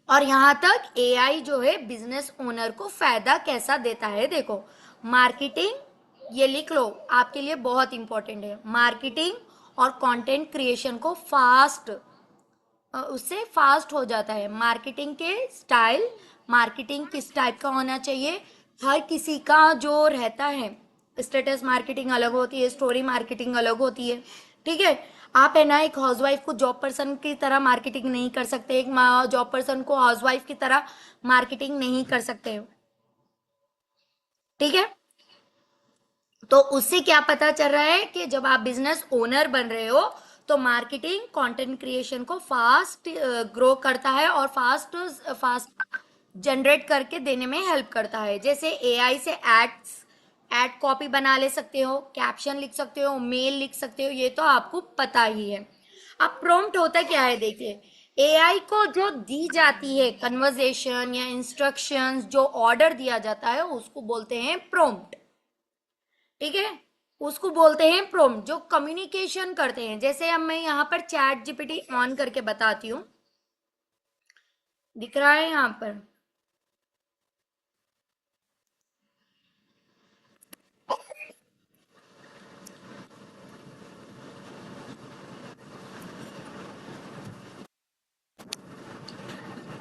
और यहां तक एआई जो है बिजनेस ओनर को फायदा कैसा देता है, देखो। मार्केटिंग, ये लिख लो आपके लिए बहुत इंपॉर्टेंट है, मार्केटिंग और कंटेंट क्रिएशन को फास्ट उससे फास्ट हो जाता है। मार्केटिंग के स्टाइल, मार्केटिंग किस टाइप का होना चाहिए, हर किसी का जो रहता है। स्टेटस मार्केटिंग अलग होती है, स्टोरी मार्केटिंग अलग होती है। ठीक है। आप है ना एक हाउसवाइफ को जॉब पर्सन की तरह मार्केटिंग नहीं कर सकते, एक जॉब पर्सन को हाउसवाइफ की तरह मार्केटिंग नहीं कर सकते। ठीक है। तो उससे क्या पता चल रहा है कि जब आप बिजनेस ओनर बन रहे हो तो मार्केटिंग कंटेंट क्रिएशन को फास्ट ग्रो करता है और फास्ट फास्ट जनरेट करके देने में हेल्प करता है। जैसे एआई से एड कॉपी बना ले सकते हो, कैप्शन लिख सकते हो, मेल लिख सकते हो, ये तो आपको पता ही है। अब प्रॉम्प्ट होता क्या है, देखिए। एआई को जो दी जाती है कन्वर्सेशन या इंस्ट्रक्शंस, जो ऑर्डर दिया जाता है उसको बोलते हैं प्रॉम्प्ट। ठीक है। उसको बोलते हैं प्रॉम्प्ट, जो कम्युनिकेशन करते हैं। जैसे अब मैं यहाँ पर चैट जीपीटी ऑन करके बताती हूँ, दिख रहा है यहाँ पर।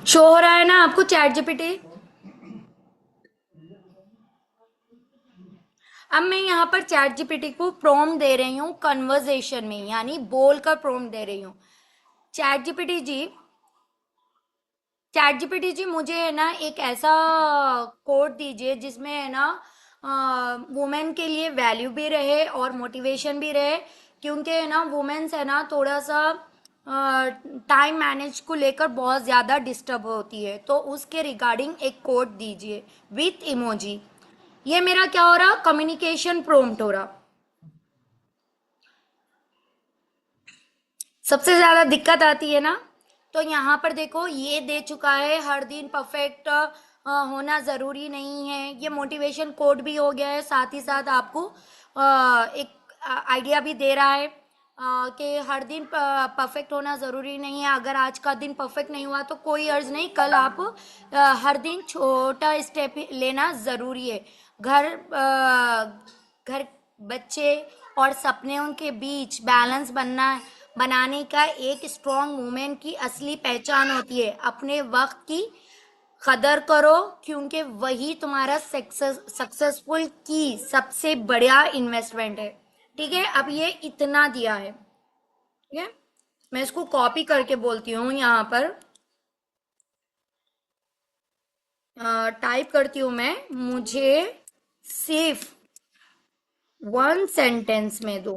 शो हो रहा है ना आपको चैट जीपीटी? अब मैं यहाँ पर चैट जीपीटी को प्रॉम्प्ट दे रही हूँ कन्वर्सेशन में, यानी बोल कर प्रॉम्प्ट दे रही हूँ। चैट जीपीटी जी, चैट जीपीटी जी मुझे है ना एक ऐसा कोड दीजिए जिसमें है ना वुमेन के लिए वैल्यू भी रहे और मोटिवेशन भी रहे। क्योंकि है ना वुमेन्स है ना थोड़ा सा टाइम मैनेज को लेकर बहुत ज़्यादा डिस्टर्ब होती है, तो उसके रिगार्डिंग एक कोड दीजिए विथ इमोजी। ये मेरा क्या हो रहा, कम्युनिकेशन प्रॉम्प्ट हो रहा। सबसे ज्यादा दिक्कत आती है ना, तो यहाँ पर देखो ये दे चुका है, हर दिन परफेक्ट होना जरूरी नहीं है। ये मोटिवेशन कोड भी हो गया है, साथ ही साथ आपको एक आइडिया भी दे रहा है कि हर दिन परफेक्ट होना जरूरी नहीं है। अगर आज का दिन परफेक्ट नहीं हुआ तो कोई अर्ज नहीं, कल आप हर दिन छोटा स्टेप लेना जरूरी है। घर, बच्चे और सपनों के बीच बैलेंस बनाने का एक स्ट्रॉन्ग वुमेन की असली पहचान होती है। अपने वक्त की कदर करो, क्योंकि वही तुम्हारा सक्सेसफुल की सबसे बड़ा इन्वेस्टमेंट है। ठीक है। अब ये इतना दिया है। ठीक है। मैं इसको कॉपी करके बोलती हूँ यहाँ पर, टाइप करती हूँ मैं, मुझे सिर्फ वन सेंटेंस में दो।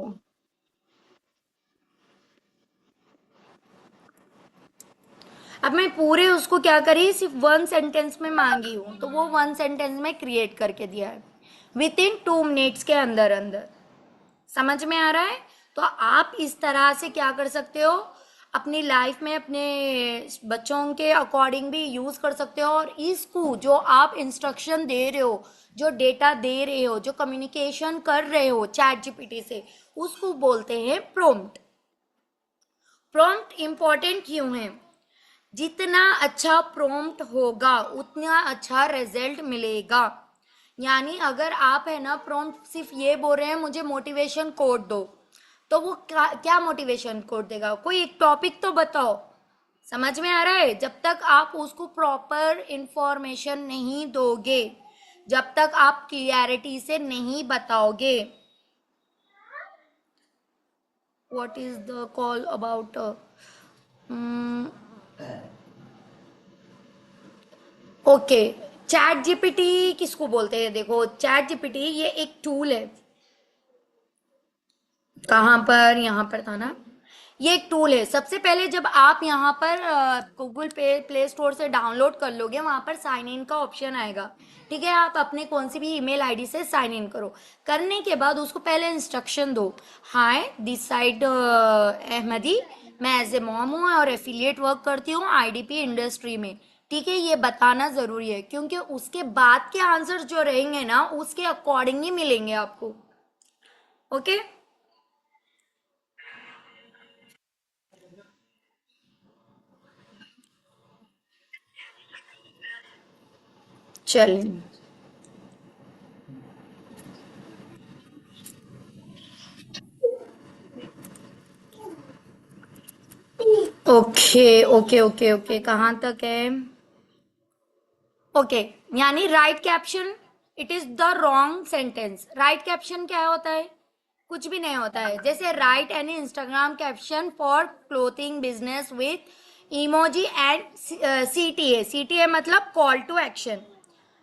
अब मैं पूरे उसको क्या करी, सिर्फ वन सेंटेंस में मांगी हूं, तो वो वन सेंटेंस में क्रिएट करके दिया है विद इन 2 मिनट्स के अंदर अंदर। समझ में आ रहा है? तो आप इस तरह से क्या कर सकते हो, अपनी लाइफ में अपने बच्चों के अकॉर्डिंग भी यूज कर सकते हो। और इसको जो आप इंस्ट्रक्शन दे रहे हो, जो डेटा दे रहे हो, जो कम्युनिकेशन कर रहे हो चैट जीपीटी से, उसको बोलते हैं प्रॉम्प्ट। प्रॉम्प्ट इंपॉर्टेंट क्यों है? जितना अच्छा प्रॉम्प्ट होगा उतना अच्छा रिजल्ट मिलेगा। यानी अगर आप है ना प्रॉम्प्ट सिर्फ ये बोल रहे हैं मुझे मोटिवेशन कोड दो, तो वो क्या मोटिवेशन कोड देगा? कोई एक टॉपिक तो बताओ। समझ में आ रहा है? जब तक आप उसको प्रॉपर इंफॉर्मेशन नहीं दोगे, जब तक आप क्लियरिटी से नहीं बताओगे, what is the call about, okay. Chat GPT किसको बोलते हैं? देखो चैट जीपीटी ये एक टूल है। कहाँ पर? यहाँ पर था ना। ये एक टूल है। सबसे पहले जब आप यहाँ पर गूगल पे प्ले स्टोर से डाउनलोड कर लोगे, वहां पर साइन इन का ऑप्शन आएगा। ठीक है। आप अपने कौन सी भी ईमेल आईडी से साइन इन करो। करने के बाद उसको पहले इंस्ट्रक्शन दो, हाय दिस साइड अहमदी, मैं एज ए मॉम हूँ और एफिलिएट वर्क करती हूँ आईडीपी इंडस्ट्री में। ठीक है। ये बताना जरूरी है, क्योंकि उसके बाद के आंसर जो रहेंगे ना उसके अकॉर्डिंग ही मिलेंगे आपको। ओके। चलिए। Okay. Okay okay okay okay, कहाँ तक है? ओके, यानी right caption it is the wrong sentence. Right caption क्या होता है? कुछ भी नहीं होता है। जैसे right any Instagram caption for clothing business with emoji and CTA. CTA मतलब कॉल टू एक्शन।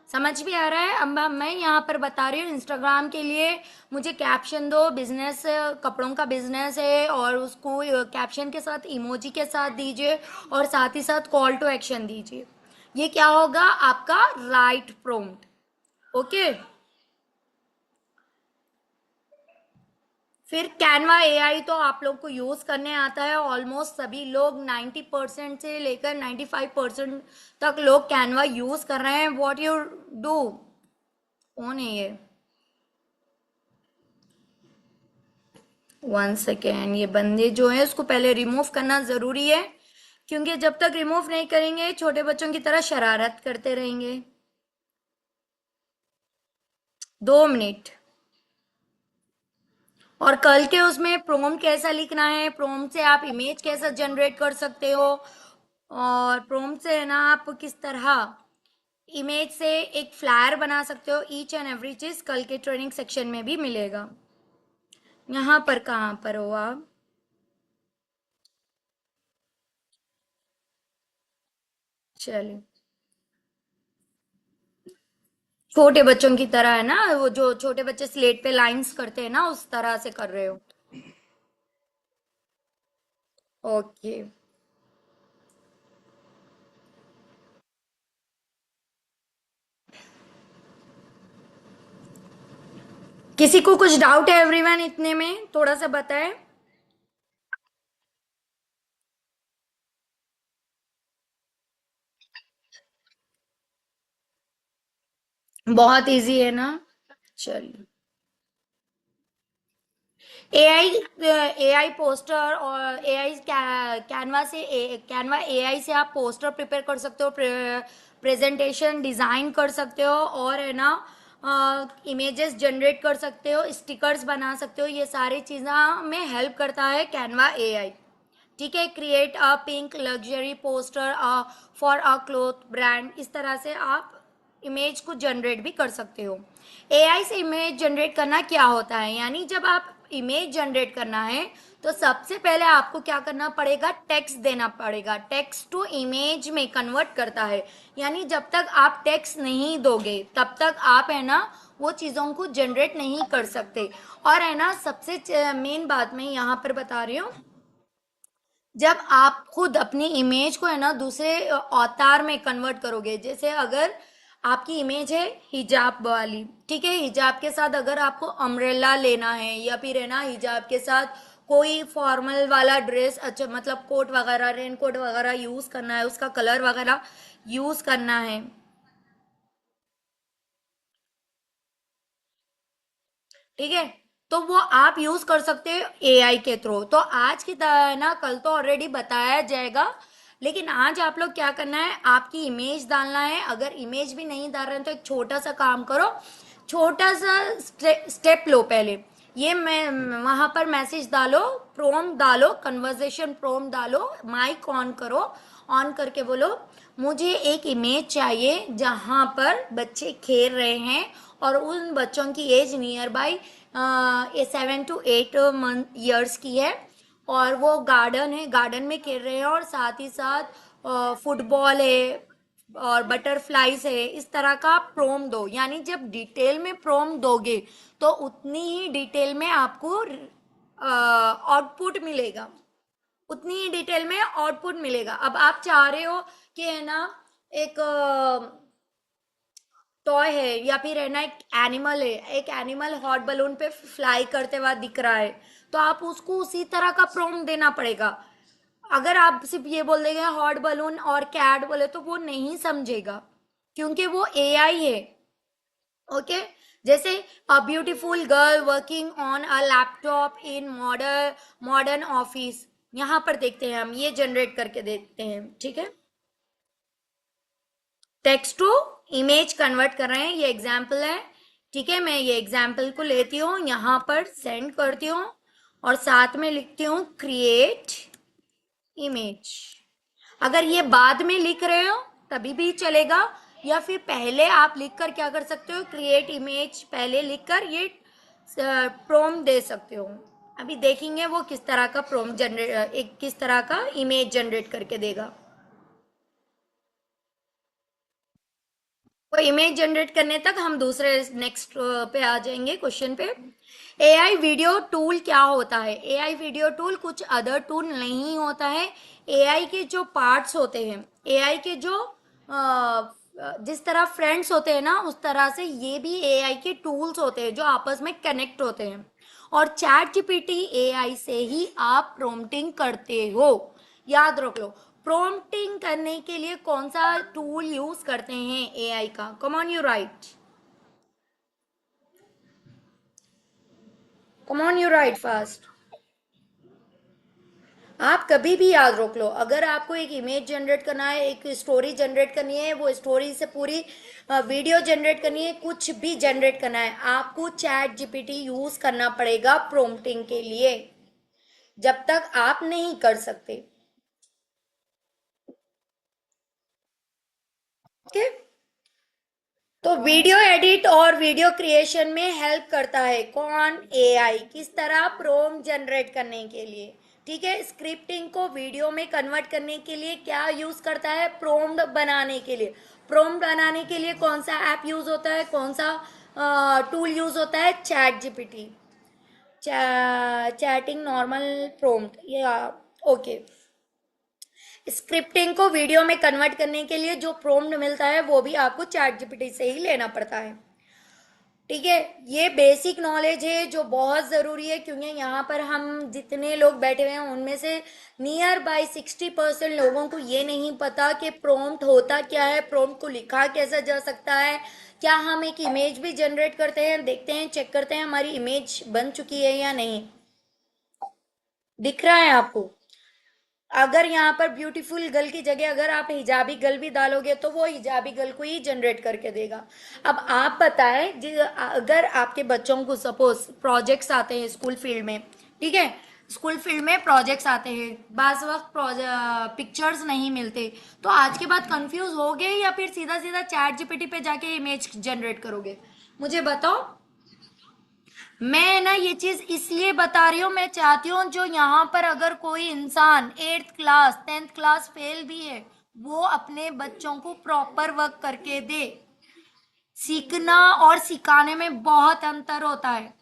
समझ भी आ रहा है? अब मैं यहाँ पर बता रही हूँ इंस्टाग्राम के लिए मुझे कैप्शन दो, बिजनेस कपड़ों का बिजनेस है, और उसको कैप्शन के साथ इमोजी के साथ दीजिए और साथ ही साथ कॉल टू एक्शन दीजिए। ये क्या होगा? आपका राइट प्रॉम्प्ट। ओके। फिर कैनवा एआई तो आप लोग को यूज करने आता है। ऑलमोस्ट सभी लोग 90% से लेकर 95% तक लोग कैनवा यूज कर रहे हैं। What you do? कौन है ये? वन सेकेंड, ये बंदे जो है उसको पहले रिमूव करना जरूरी है, क्योंकि जब तक रिमूव नहीं करेंगे छोटे बच्चों की तरह शरारत करते रहेंगे। 2 मिनट। और कल के उसमें प्रोम कैसा लिखना है, प्रोम से आप इमेज कैसा जनरेट कर सकते हो, और प्रोम से है ना आप किस तरह इमेज से एक फ्लायर बना सकते हो, ईच एंड एवरी चीज कल के ट्रेनिंग सेक्शन में भी मिलेगा। यहाँ पर कहाँ पर हो आप? चलिए, छोटे बच्चों की तरह है ना, वो जो छोटे बच्चे स्लेट पे लाइंस करते हैं ना, उस तरह से कर रहे हो। ओके। किसी को कुछ डाउट है एवरीवन? इतने में थोड़ा सा बताएं। बहुत इजी है ना? चलिए, एआई एआई पोस्टर और एआई कैनवा से कैनवा एआई से आप पोस्टर प्रिपेयर कर सकते हो, प्रेजेंटेशन डिजाइन कर सकते हो, और है ना इमेजेस जनरेट कर सकते हो, स्टिकर्स बना सकते हो। ये सारी चीज़ों में हेल्प करता है कैनवा एआई। ठीक है। Create a pink luxury poster for a cloth brand, इस तरह से आप इमेज को जनरेट भी कर सकते हो। एआई से इमेज जनरेट करना क्या होता है, यानी जब आप इमेज जनरेट करना है तो सबसे पहले आपको क्या करना पड़ेगा? टेक्स्ट देना पड़ेगा। टेक्स्ट टू इमेज में कन्वर्ट करता है, यानी जब तक आप टेक्स्ट नहीं दोगे तब तक आप है ना वो चीज़ों को जनरेट नहीं कर सकते। और है ना सबसे मेन बात मैं यहाँ पर बता रही हूँ, जब आप खुद अपनी इमेज को है ना दूसरे अवतार में कन्वर्ट करोगे, जैसे अगर आपकी इमेज है हिजाब वाली, ठीक है, हिजाब के साथ अगर आपको अम्ब्रेला लेना है, या फिर है ना हिजाब के साथ कोई फॉर्मल वाला ड्रेस, अच्छा मतलब कोट वगैरह, रेन कोट वगैरह यूज करना है, उसका कलर वगैरह यूज करना है, ठीक है, तो वो आप यूज कर सकते हो एआई के थ्रू। तो आज की तरह ना कल तो ऑलरेडी बताया जाएगा, लेकिन आज आप लोग क्या करना है, आपकी इमेज डालना है। अगर इमेज भी नहीं डाल रहे हैं तो एक छोटा सा काम करो, छोटा सा स्टेप लो पहले। ये मैं वहां पर मैसेज डालो, प्रोम डालो, कन्वर्सेशन प्रोम डालो, माइक ऑन करो, ऑन करके बोलो मुझे एक इमेज चाहिए जहां पर बच्चे खेल रहे हैं, और उन बच्चों की age nearby 7 to 8 month years की है, और वो गार्डन है, गार्डन में खेल रहे हैं, और साथ ही साथ फुटबॉल है और बटरफ्लाईज है। इस तरह का प्रोम दो, यानी जब डिटेल में प्रोम दोगे तो उतनी ही डिटेल में आपको आउटपुट मिलेगा, उतनी ही डिटेल में आउटपुट मिलेगा। अब आप चाह रहे हो कि है ना एक टॉय है, या फिर है ना एक एनिमल है, एक एनिमल हॉट बलून पे फ्लाई करते हुआ दिख रहा है, तो आप उसको उसी तरह का प्रॉम्प्ट देना पड़ेगा। अगर आप सिर्फ ये बोल देंगे हॉट बलून और कैट बोले तो वो नहीं समझेगा, क्योंकि वो एआई है। ओके। जैसे a beautiful girl working on a laptop in modern office, यहाँ पर देखते हैं हम, ये जनरेट करके देखते हैं, ठीक है। टेक्स्ट टू इमेज कन्वर्ट कर रहे हैं, ये एग्जाम्पल है, ठीक है। मैं ये एग्जाम्पल को लेती हूँ, यहाँ पर सेंड करती हूँ, और साथ में लिखती हूँ क्रिएट इमेज। अगर ये बाद में लिख रहे हो तभी भी चलेगा, या फिर पहले आप लिखकर क्या कर सकते हो, क्रिएट इमेज पहले लिखकर ये प्रोम दे सकते हो। अभी देखेंगे वो किस तरह का प्रोम जनरेट, एक किस तरह का इमेज जनरेट करके देगा। वो इमेज जनरेट करने तक हम दूसरे नेक्स्ट पे आ जाएंगे, क्वेश्चन पे। एआई वीडियो टूल क्या होता है? एआई वीडियो टूल कुछ अदर टूल नहीं होता है। एआई के जो पार्ट्स होते हैं, एआई के जो जिस तरह फ्रेंड्स होते हैं ना, उस तरह से ये भी एआई के टूल्स होते हैं जो आपस में कनेक्ट होते हैं। और चैट जीपीटी एआई से ही आप प्रॉम्प्टिंग करते हो, याद रख लो। प्रॉम्प्टिंग करने के लिए कौन सा टूल यूज करते हैं एआई का? Come on you right, come on you right fast. आप कभी भी याद रख लो, अगर आपको एक इमेज जनरेट करना है, एक स्टोरी जनरेट करनी है, वो स्टोरी से पूरी वीडियो जनरेट करनी है, कुछ भी जनरेट करना है, आपको चैट जीपीटी यूज करना पड़ेगा प्रॉम्प्टिंग के लिए, जब तक आप नहीं कर सकते। ओके, तो वीडियो एडिट और वीडियो क्रिएशन में हेल्प करता है कौन? एआई। किस तरह? प्रोम जनरेट करने के लिए, ठीक है। स्क्रिप्टिंग को वीडियो में कन्वर्ट करने के लिए क्या यूज करता है? प्रोम्प्ट बनाने के लिए। प्रोम्प्ट बनाने के लिए कौन सा ऐप यूज होता है, कौन सा टूल यूज होता है? Chat GPT. Chatting normal prompt, या ओके। स्क्रिप्टिंग को वीडियो में कन्वर्ट करने के लिए जो प्रोम्प्ट मिलता है वो भी आपको चैट जीपीटी से ही लेना पड़ता है, ठीक है। ये बेसिक नॉलेज है जो बहुत ज़रूरी है, क्योंकि यहाँ पर हम जितने लोग बैठे हुए हैं उनमें से नियर बाई 60% लोगों को ये नहीं पता कि प्रोम्प्ट होता क्या है, प्रोम्प्ट को लिखा कैसा जा सकता है। क्या हम एक इमेज भी जनरेट करते हैं, देखते हैं, चेक करते हैं हमारी इमेज बन चुकी है या नहीं? दिख रहा है आपको? अगर यहाँ पर ब्यूटीफुल गर्ल की जगह अगर आप हिजाबी गर्ल भी डालोगे तो वो हिजाबी गर्ल को ही जनरेट करके देगा। अब आप बताएं, अगर आपके बच्चों को सपोज प्रोजेक्ट्स आते हैं स्कूल फील्ड में, ठीक है, स्कूल फील्ड में प्रोजेक्ट्स आते हैं, बास वक्त पिक्चर्स नहीं मिलते, तो आज के बाद कंफ्यूज हो गए या फिर सीधा सीधा चैट जीपीटी पे जाके इमेज जनरेट करोगे? मुझे बताओ। मैं ना ये चीज इसलिए बता रही हूँ, मैं चाहती हूँ जो यहाँ पर अगर कोई इंसान 8th class 10th class fail भी है, वो अपने बच्चों को प्रॉपर वर्क करके दे। सीखना और सिखाने में बहुत अंतर होता है।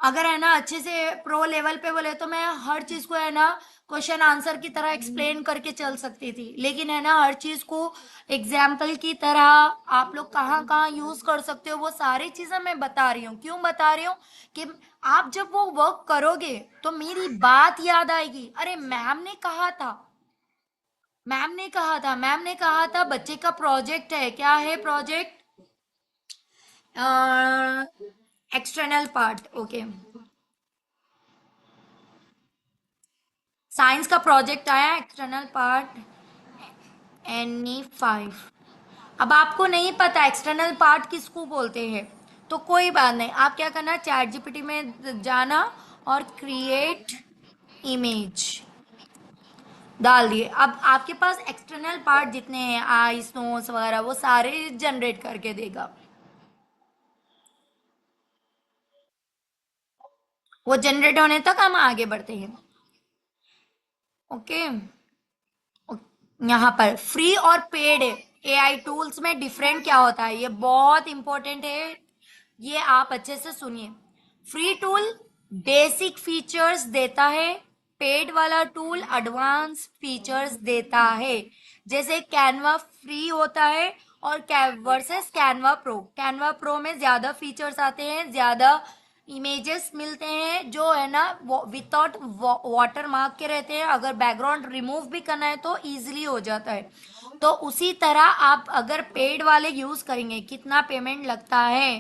अगर है ना अच्छे से प्रो लेवल पे बोले तो मैं हर चीज को है ना क्वेश्चन आंसर की तरह एक्सप्लेन करके चल सकती थी, लेकिन है ना हर चीज को एग्जाम्पल की तरह आप लोग कहाँ कहाँ यूज कर सकते हो वो सारी चीजें मैं बता रही हूँ। क्यों बता रही हूँ? कि आप जब वो वर्क करोगे तो मेरी बात याद आएगी, अरे मैम ने कहा था, मैम ने कहा था, मैम ने कहा था बच्चे का प्रोजेक्ट है, क्या है project? External part, okay. Science का प्रोजेक्ट आया एक्सटर्नल पार्ट NE5। अब आपको नहीं पता एक्सटर्नल पार्ट किसको बोलते हैं, तो कोई बात नहीं, आप क्या करना, चैट जीपीटी में जाना और क्रिएट इमेज डाल दिए। अब आपके पास एक्सटर्नल पार्ट जितने हैं, आईज नोज वगैरह, वो सारे जनरेट करके देगा। वो जनरेट होने तक हम आगे बढ़ते हैं, ओके। यहाँ पर फ्री और पेड एआई टूल्स में डिफरेंट क्या होता है, ये बहुत इंपॉर्टेंट है, ये आप अच्छे से सुनिए। फ्री टूल बेसिक फीचर्स देता है, पेड वाला टूल एडवांस फीचर्स देता है। जैसे कैनवा फ्री होता है और versus Canva pro, Canva pro में ज्यादा फीचर्स आते हैं, ज्यादा इमेजेस मिलते हैं, जो है ना वो विदाउट वाटर मार्क के रहते हैं, अगर बैकग्राउंड रिमूव भी करना है तो इजीली हो जाता है। तो उसी तरह आप अगर पेड वाले यूज करेंगे, कितना पेमेंट लगता है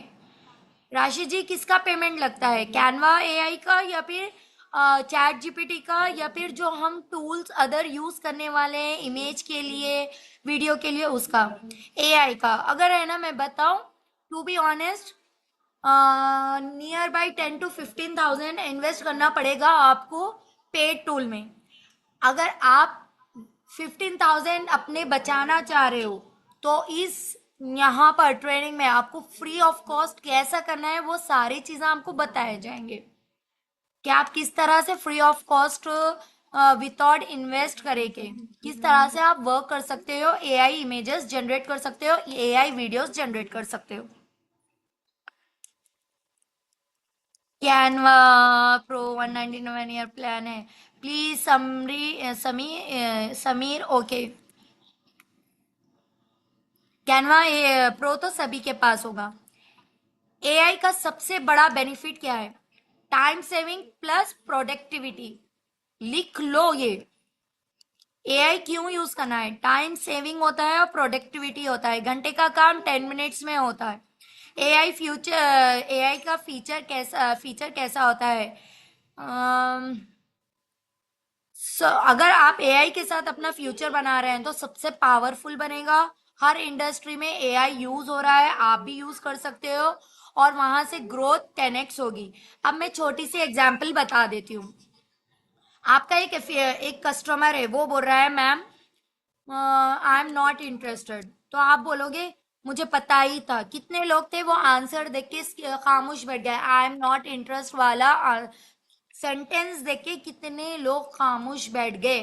राशि जी? किसका पेमेंट लगता है, कैनवा एआई का या फिर चैट जीपीटी का, या फिर जो हम टूल्स अदर यूज करने वाले हैं इमेज के लिए, वीडियो के लिए, उसका? एआई का। अगर है ना मैं बताऊं, to be honest, nearby 10 to 15,000 invest करना पड़ेगा आपको पेड टूल में। अगर आप 15,000 अपने बचाना चाह रहे हो तो इस यहाँ पर ट्रेनिंग में आपको फ्री ऑफ कॉस्ट कैसा करना है वो सारी चीजें आपको बताए जाएंगे कि आप किस तरह से free of cost without invest करेंगे, किस तरह से आप वर्क कर सकते हो, एआई इमेजेस जनरेट कर सकते हो, एआई वीडियोस जनरेट कर सकते हो। कैनवा प्रो 199 ईयर प्लान है। Please Sameer okay. Canva pro तो सभी के पास होगा। एआई का सबसे बड़ा बेनिफिट क्या है? Time saving plus productivity. लिख लो ये। एआई क्यों यूज करना है? टाइम सेविंग होता है और प्रोडक्टिविटी होता है। घंटे का काम 10 मिनट्स में होता है। एआई का फीचर कैसा होता है? अगर आप एआई के साथ अपना फ्यूचर बना रहे हैं तो सबसे पावरफुल बनेगा। हर इंडस्ट्री में एआई यूज हो रहा है, आप भी यूज कर सकते हो और वहां से ग्रोथ 10x होगी। अब मैं छोटी सी एग्जांपल बता देती हूँ। आपका एक कस्टमर है, वो बोल रहा है ma'am I am not interested. तो आप बोलोगे मुझे पता ही था। कितने लोग थे वो आंसर देख के खामोश बैठ गए। आई एम नॉट इंटरेस्ट वाला सेंटेंस देख के कितने लोग खामोश बैठ गए?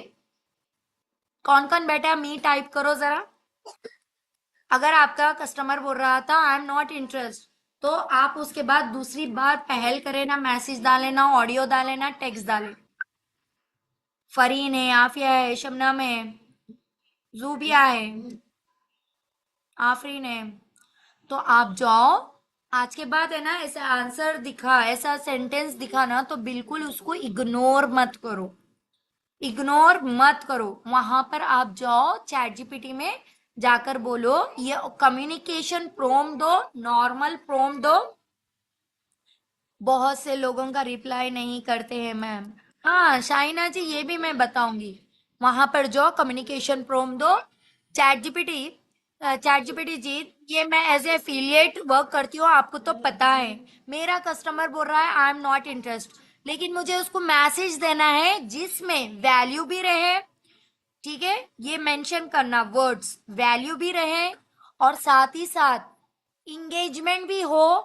कौन कौन बैठा? मी टाइप करो जरा। अगर आपका कस्टमर बोल रहा था आई एम नॉट इंटरेस्ट, तो आप उसके बाद दूसरी बार पहल करें ना, मैसेज डालें ना, ऑडियो डालें ना, टेक्स्ट डालें। फरीन है, आफिया है, शबनम है, जूबिया है, आफरीन है। तो आप जाओ, आज के बाद है ना, ऐसा आंसर दिखा, ऐसा सेंटेंस दिखा ना, तो बिल्कुल उसको इग्नोर मत करो। इग्नोर मत करो। वहां पर आप जाओ चैट जीपीटी में जाकर बोलो ये कम्युनिकेशन प्रोम दो, नॉर्मल प्रोम दो। बहुत से लोगों का रिप्लाई नहीं करते हैं मैम। हाँ शाइना जी, ये भी मैं बताऊंगी। वहां पर जो कम्युनिकेशन प्रोम दो। चैट जीपीटी जी, ये मैं एज ए एफिलिएट वर्क करती हूँ, आपको तो पता है। मेरा कस्टमर बोल रहा है आई एम नॉट इंटरेस्ट, लेकिन मुझे उसको मैसेज देना है जिसमें वैल्यू भी रहे। ठीक है, ये मेंशन करना वर्ड्स, वैल्यू भी रहे और साथ ही साथ इंगेजमेंट भी हो,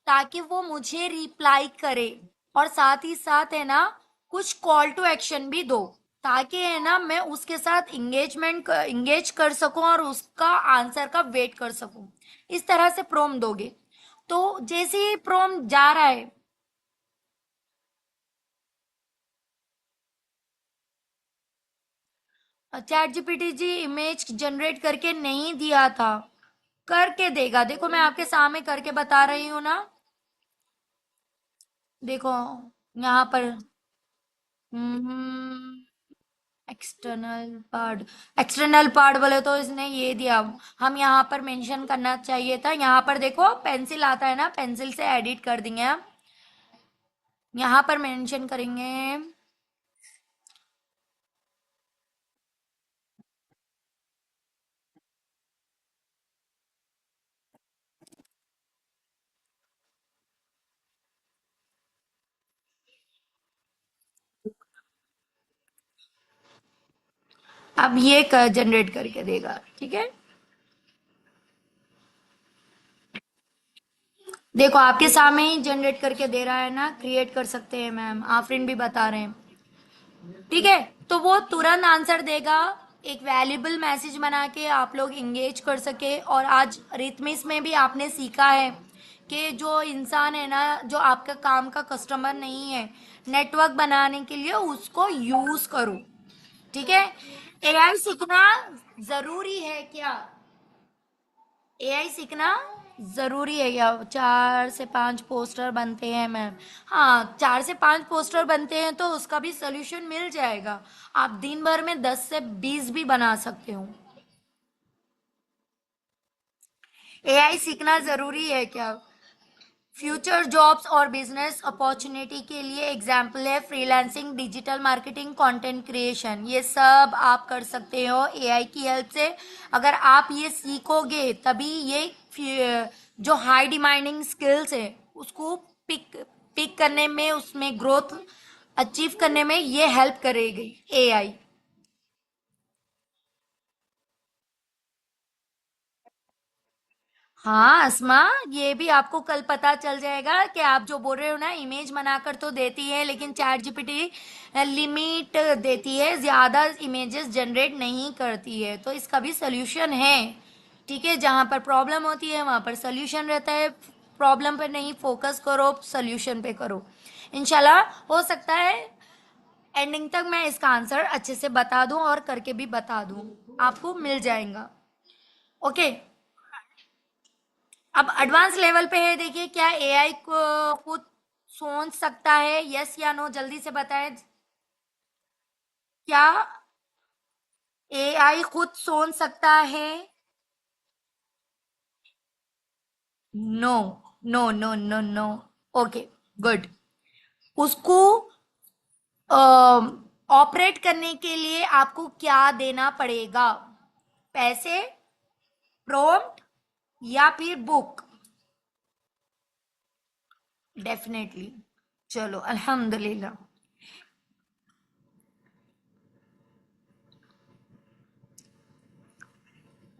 ताकि वो मुझे रिप्लाई करे। और साथ ही साथ है ना, कुछ कॉल टू एक्शन भी दो, ताकि है ना मैं उसके साथ इंगेज कर सकूं और उसका आंसर का वेट कर सकूं। इस तरह से प्रोम दोगे तो जैसे ही प्रोम जा रहा है। चैट जीपीटी जी इमेज जनरेट करके नहीं दिया था, करके देगा। देखो मैं आपके सामने करके बता रही हूँ ना। देखो यहाँ पर एक्सटर्नल पार्ट बोले तो इसने ये दिया। हम यहाँ पर मेंशन करना चाहिए था। यहाँ पर देखो पेंसिल आता है ना, पेंसिल से एडिट कर देंगे हम। यहाँ पर मेंशन करेंगे। अब ये जनरेट करके देगा, ठीक है। देखो आपके सामने ही जनरेट करके दे रहा है ना, क्रिएट कर सकते हैं मैम, आफरीन भी बता रहे हैं। ठीक है, तो वो तुरंत आंसर देगा। एक वैल्यूबल मैसेज बना के आप लोग इंगेज कर सके। और आज रिथमिस में भी आपने सीखा है कि जो इंसान है ना, जो आपका काम का कस्टमर नहीं है, नेटवर्क बनाने के लिए उसको यूज करो। ठीक है। एआई सीखना जरूरी है क्या? एआई सीखना जरूरी है क्या? 4 से 5 पोस्टर बनते हैं मैम। हाँ, 4 से 5 पोस्टर बनते हैं तो उसका भी सोल्यूशन मिल जाएगा। आप दिन भर में 10 से 20 भी बना सकते हो। एआई सीखना जरूरी है क्या? फ्यूचर जॉब्स और बिजनेस अपॉर्चुनिटी के लिए एग्जाम्पल है freelancing, digital marketing, content creation. ये सब आप कर सकते हो एआई की हेल्प से। अगर आप ये सीखोगे तभी ये जो हाई डिमांडिंग स्किल्स है उसको पिक पिक करने में, उसमें ग्रोथ अचीव करने में ये हेल्प करेगी एआई। हाँ अस्मा, ये भी आपको कल पता चल जाएगा कि आप जो बोल रहे हो ना, इमेज बनाकर तो देती है लेकिन चैट जीपीटी लिमिट देती है, ज्यादा इमेजेस जनरेट नहीं करती है। तो इसका भी सोल्यूशन है। ठीक है, जहाँ पर प्रॉब्लम होती है वहां पर सोल्यूशन रहता है। प्रॉब्लम पर नहीं फोकस करो, सोल्यूशन पे करो। इंशाल्लाह हो सकता है एंडिंग तक मैं इसका आंसर अच्छे से बता दूं और करके भी बता दूं, आपको मिल जाएगा। ओके। अब एडवांस लेवल पे है, देखिए क्या एआई को खुद सोच सकता है, यस या नो, जल्दी से बताएं। क्या एआई खुद सोच सकता है? No, no, no, no, no. Okay, good. उसको ऑपरेट करने के लिए आपको क्या देना पड़ेगा? पैसे, प्रॉम्प्ट, या फिर बुक? डेफिनेटली। चलो अल्हम्दुलिल्लाह।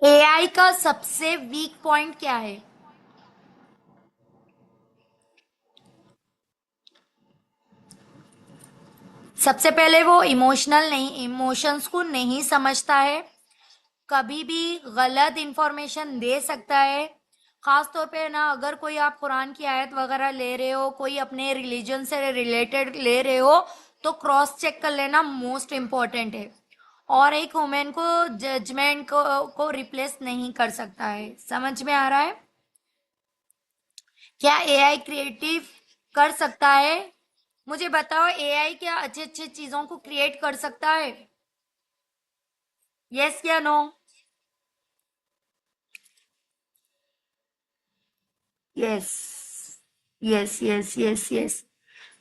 एआई का सबसे वीक पॉइंट क्या है? सबसे पहले वो इमोशनल नहीं, इमोशंस को नहीं समझता है। कभी भी गलत इंफॉर्मेशन दे सकता है। खास तौर पे ना, अगर कोई आप कुरान की आयत वगैरह ले रहे हो, कोई अपने रिलीजन से रिलेटेड ले रहे हो, तो क्रॉस चेक कर लेना मोस्ट इम्पोर्टेंट है। और एक ह्यूमन को जजमेंट को रिप्लेस नहीं कर सकता है। समझ में आ रहा है? क्या एआई क्रिएटिव कर सकता है? मुझे बताओ, एआई क्या अच्छे अच्छे चीजों को क्रिएट कर सकता है? यस या no? Yes, yes, yes, yes, yes.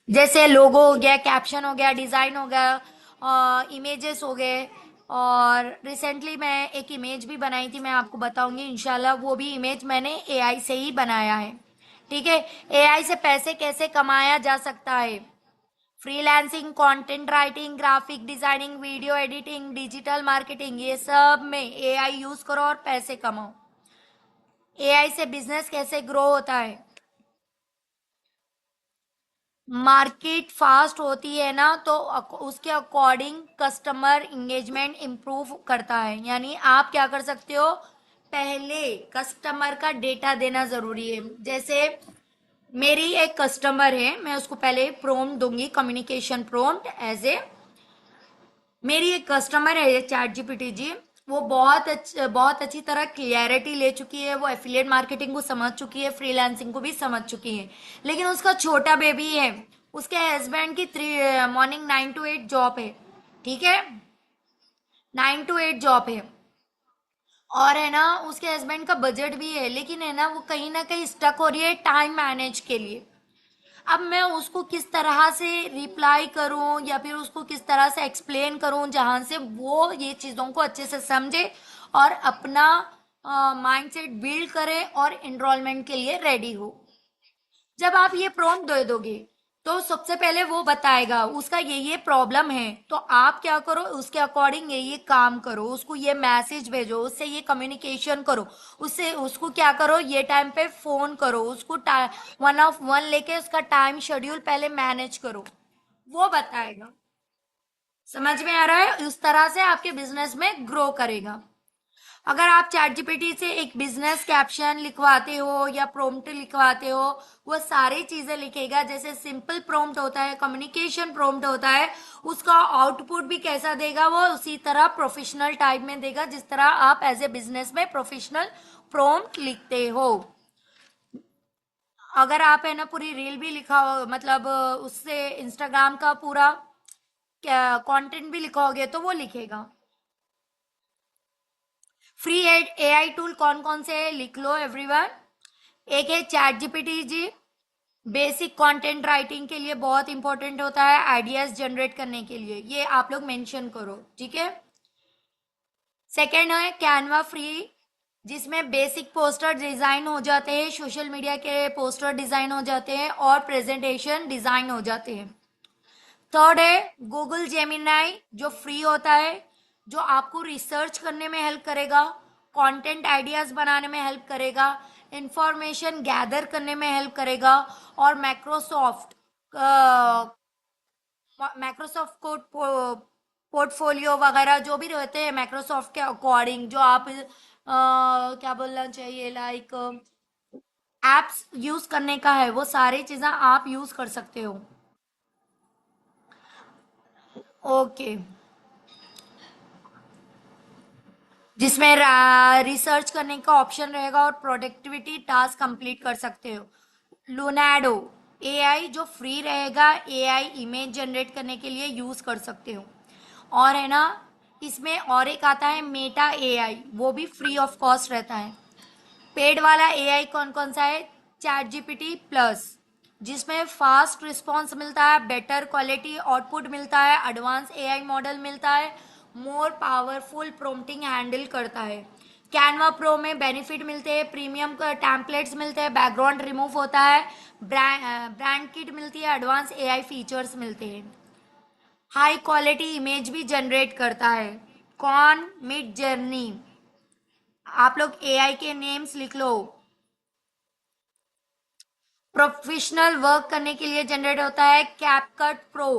जैसे लोगो हो गया, कैप्शन हो गया, डिजाइन हो गया, इमेजेस हो गए। और रिसेंटली मैं एक इमेज भी बनाई थी, मैं आपको बताऊंगी इंशाल्लाह। वो भी इमेज मैंने एआई से ही बनाया है। ठीक है। एआई से पैसे कैसे कमाया जा सकता है? Freelancing, content writing, graphic designing, video editing, digital marketing, ये सब में एआई यूज करो और पैसे कमाओ। एआई से बिजनेस कैसे ग्रो होता है? मार्केट फास्ट होती है ना, तो उसके अकॉर्डिंग कस्टमर इंगेजमेंट इम्प्रूव करता है। यानी आप क्या कर सकते हो, पहले कस्टमर का डेटा देना जरूरी है। जैसे मेरी एक कस्टमर है, मैं उसको पहले प्रोम्प्ट दूंगी, कम्युनिकेशन प्रोम्प्ट एज ए। मेरी एक कस्टमर है चैट जीपीटी जी। वो बहुत अच्छी तरह क्लियरिटी ले चुकी है, वो एफिलिएट मार्केटिंग को समझ चुकी है, फ्रीलांसिंग को भी समझ चुकी है। लेकिन उसका छोटा बेबी है। उसके हस्बैंड की मॉर्निंग 9 to 8 जॉब है। ठीक है, 9 to 8 जॉब है। और है ना, उसके हस्बैंड का बजट भी है, लेकिन है ना कहीं स्टक हो रही है टाइम मैनेज के लिए। अब मैं उसको किस तरह से रिप्लाई करूं, या फिर उसको किस तरह से एक्सप्लेन करूं जहां से वो ये चीजों को अच्छे से समझे और अपना माइंडसेट बिल्ड करे और एनरोलमेंट के लिए रेडी हो। जब आप ये प्रॉम्प्ट दे दोगे, तो सबसे पहले वो बताएगा उसका ये प्रॉब्लम है, तो आप क्या करो, उसके अकॉर्डिंग ये काम करो, उसको ये मैसेज भेजो, उससे ये कम्युनिकेशन करो। उससे उसको क्या करो, ये टाइम पे फोन करो, उसको 1 ऑफ 1 लेके उसका टाइम शेड्यूल पहले मैनेज करो। वो बताएगा। समझ में आ रहा है? उस तरह से आपके बिजनेस में ग्रो करेगा। अगर आप चैट जीपीटी से एक बिजनेस कैप्शन लिखवाते हो या प्रोम्प्ट लिखवाते हो, वो सारी चीजें लिखेगा। जैसे सिंपल प्रोम्प्ट होता है, कम्युनिकेशन प्रोम्प्ट होता है, उसका आउटपुट भी कैसा देगा, वो उसी तरह प्रोफेशनल टाइप में देगा, जिस तरह आप एज ए बिजनेस में प्रोफेशनल प्रोम्प्ट लिखते हो। अगर आप है ना पूरी रील भी लिखा हो, मतलब उससे इंस्टाग्राम का पूरा कंटेंट भी लिखोगे, तो वो लिखेगा। फ्री एआई टूल कौन कौन से है, लिख लो एवरीवन। एक है चैट जीपीटी जी, बेसिक कंटेंट राइटिंग के लिए बहुत इंपॉर्टेंट होता है, आइडियाज जनरेट करने के लिए, ये आप लोग मेंशन करो। ठीक है। सेकेंड है कैनवा फ्री, जिसमें बेसिक पोस्टर डिजाइन हो जाते हैं, सोशल मीडिया के पोस्टर डिजाइन हो जाते हैं और प्रेजेंटेशन डिजाइन हो जाते हैं। थर्ड है गूगल जेमिनाई, जो फ्री होता है, जो आपको रिसर्च करने में हेल्प करेगा, कंटेंट आइडियाज बनाने में हेल्प करेगा, इंफॉर्मेशन गैदर करने में हेल्प करेगा, और माइक्रोसॉफ्ट कोड पोर्टफोलियो वगैरह जो भी रहते हैं माइक्रोसॉफ्ट के अकॉर्डिंग, जो आप क्या बोलना चाहिए, लाइक एप्स यूज करने का है, वो सारी चीजें आप यूज कर सकते हो। ओके, जिसमें रिसर्च करने का ऑप्शन रहेगा और प्रोडक्टिविटी टास्क कंप्लीट कर सकते हो। लुनाडो एआई जो फ्री रहेगा, एआई इमेज जनरेट करने के लिए यूज कर सकते हो। और है ना, इसमें और एक आता है मेटा एआई, वो भी फ्री ऑफ कॉस्ट रहता है। पेड वाला एआई कौन कौन सा है? चैट जीपीटी प्लस, जिसमें फास्ट रिस्पॉन्स मिलता है, बेटर क्वालिटी आउटपुट मिलता है, एडवांस एआई मॉडल मिलता है, मोर पावरफुल प्रॉम्प्टिंग हैंडल करता है। कैनवा प्रो में बेनिफिट मिलते हैं, प्रीमियम टेम्पलेट्स मिलते हैं, बैकग्राउंड रिमूव होता है, ब्रांड किट मिलती है, एडवांस एआई फीचर्स मिलते हैं, हाई क्वालिटी इमेज भी जनरेट करता है। कौन? Mid journey. आप लोग एआई के नेम्स लिख लो। प्रोफेशनल वर्क करने के लिए जनरेट होता है CapCut pro.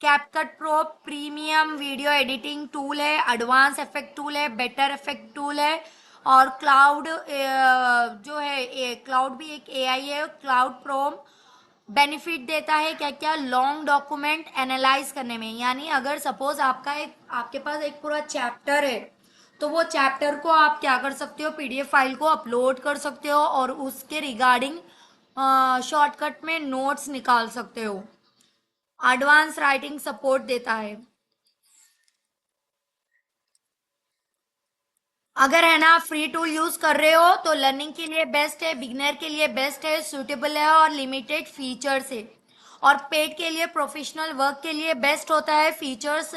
CapCut pro premium video editing tool है, एडवांस इफेक्ट टूल है, बेटर इफेक्ट टूल है। और क्लाउड जो है, क्लाउड भी एक एआई है, क्लाउड प्रो बेनिफिट देता है क्या क्या? लॉन्ग डॉक्यूमेंट एनालाइज करने में, यानी अगर सपोज आपके पास एक पूरा चैप्टर है, तो वो चैप्टर को आप क्या कर सकते हो, पीडीएफ फाइल को अपलोड कर सकते हो और उसके रिगार्डिंग शॉर्टकट में नोट्स निकाल सकते हो। एडवांस राइटिंग सपोर्ट देता है। अगर है ना फ्री टूल यूज कर रहे हो तो लर्निंग के लिए बेस्ट है, बिगिनर के लिए बेस्ट है, सुटेबल है और लिमिटेड फीचर्स है। और पेड के लिए, प्रोफेशनल वर्क के लिए बेस्ट होता है, फीचर्स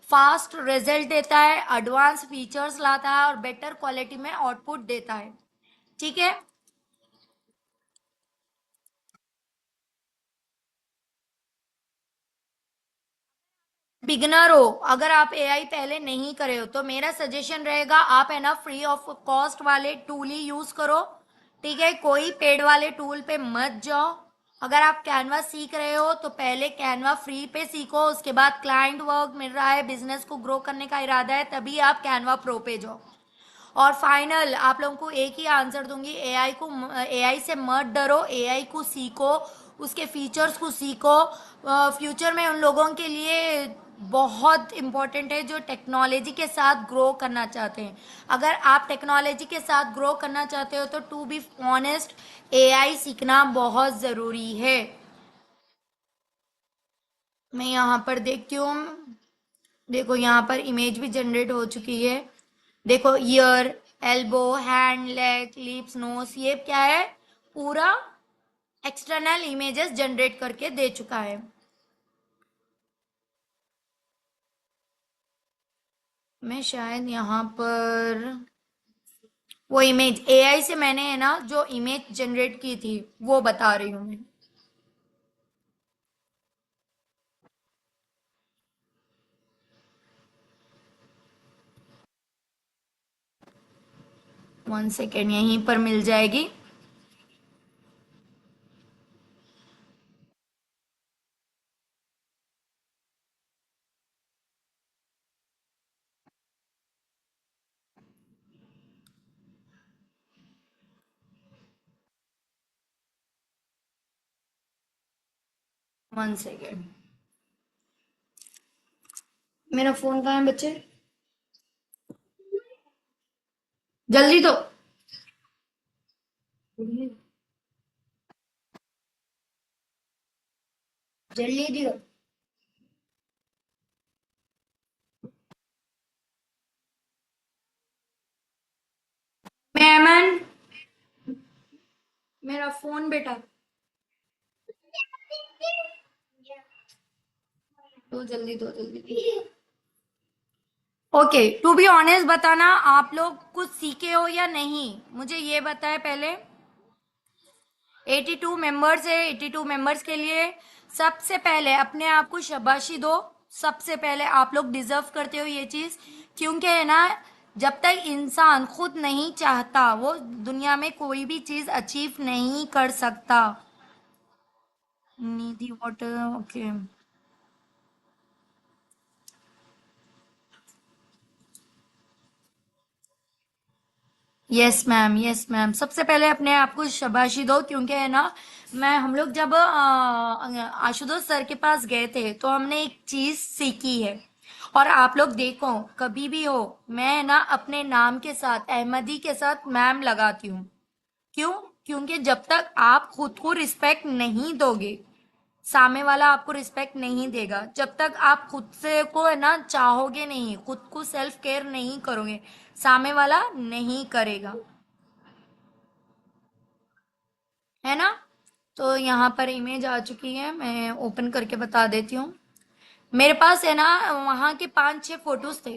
फास्ट रिजल्ट देता है, एडवांस फीचर्स लाता है और बेटर क्वालिटी में आउटपुट देता है। ठीक है। बिगनर हो, अगर आप एआई पहले नहीं करे हो, तो मेरा सजेशन रहेगा आप है ना फ्री ऑफ कॉस्ट वाले टूल ही यूज करो। ठीक है, कोई पेड वाले टूल पे मत जाओ। अगर आप कैनवा सीख रहे हो तो पहले कैनवा फ्री पे सीखो, उसके बाद क्लाइंट वर्क मिल रहा है, बिजनेस को ग्रो करने का इरादा है, तभी आप कैनवा प्रो पे जाओ। और फाइनल आप लोगों को एक ही आंसर दूंगी, एआई से मत डरो, एआई को सीखो, उसके फीचर्स को सीखो। फ्यूचर में उन लोगों के लिए बहुत इम्पोर्टेंट है जो टेक्नोलॉजी के साथ ग्रो करना चाहते हैं। अगर आप टेक्नोलॉजी के साथ ग्रो करना चाहते हो तो टू बी ऑनेस्ट एआई सीखना बहुत ज़रूरी है। मैं यहाँ पर देखती हूँ, देखो यहाँ पर इमेज भी जनरेट हो चुकी है। देखो ear, elbow, hand, leg, lips, nose, ये क्या है, पूरा एक्सटर्नल इमेजेस जनरेट करके दे चुका है। मैं शायद यहाँ पर वो इमेज एआई से मैंने है ना जो इमेज जनरेट की थी वो बता रही हूँ मैं। 1 सेकेंड, यहीं पर मिल जाएगी। 1 सेकेंड, मेरा फोन कहाँ है बच्चे? जल्दी तो, जल्दी दियो। मेमन, मेरा फोन बेटा, तो जल्दी दो, जल्दी। ओके, टू बी ऑनेस्ट बताना, आप लोग कुछ सीखे हो या नहीं, मुझे ये बताए पहले। 82 मेंबर्स है, 82 मेंबर्स के लिए सबसे पहले अपने आप को शाबाशी दो। सबसे पहले आप लोग डिजर्व करते हो ये चीज, क्योंकि है ना जब तक इंसान खुद नहीं चाहता वो दुनिया में कोई भी चीज अचीव नहीं कर सकता। Nidhi water, okay. Yes ma'am, yes ma'am, सबसे पहले अपने आप को शाबाशी दो, क्योंकि है ना, मैं हम लोग जब आशुतोष सर के पास गए थे तो हमने एक चीज सीखी है। और आप लोग देखो, कभी भी हो, मैं ना अपने नाम के साथ अहमदी के साथ मैम लगाती हूँ। क्यों? क्योंकि जब तक आप खुद को रिस्पेक्ट नहीं दोगे, सामने वाला आपको रिस्पेक्ट नहीं देगा। जब तक आप खुद से को है ना चाहोगे नहीं, खुद को सेल्फ केयर नहीं करोगे, सामने वाला नहीं करेगा, है ना। तो यहाँ पर इमेज आ चुकी है, मैं ओपन करके बता देती हूँ। मेरे पास है ना वहाँ के 5-6 फोटोज थे।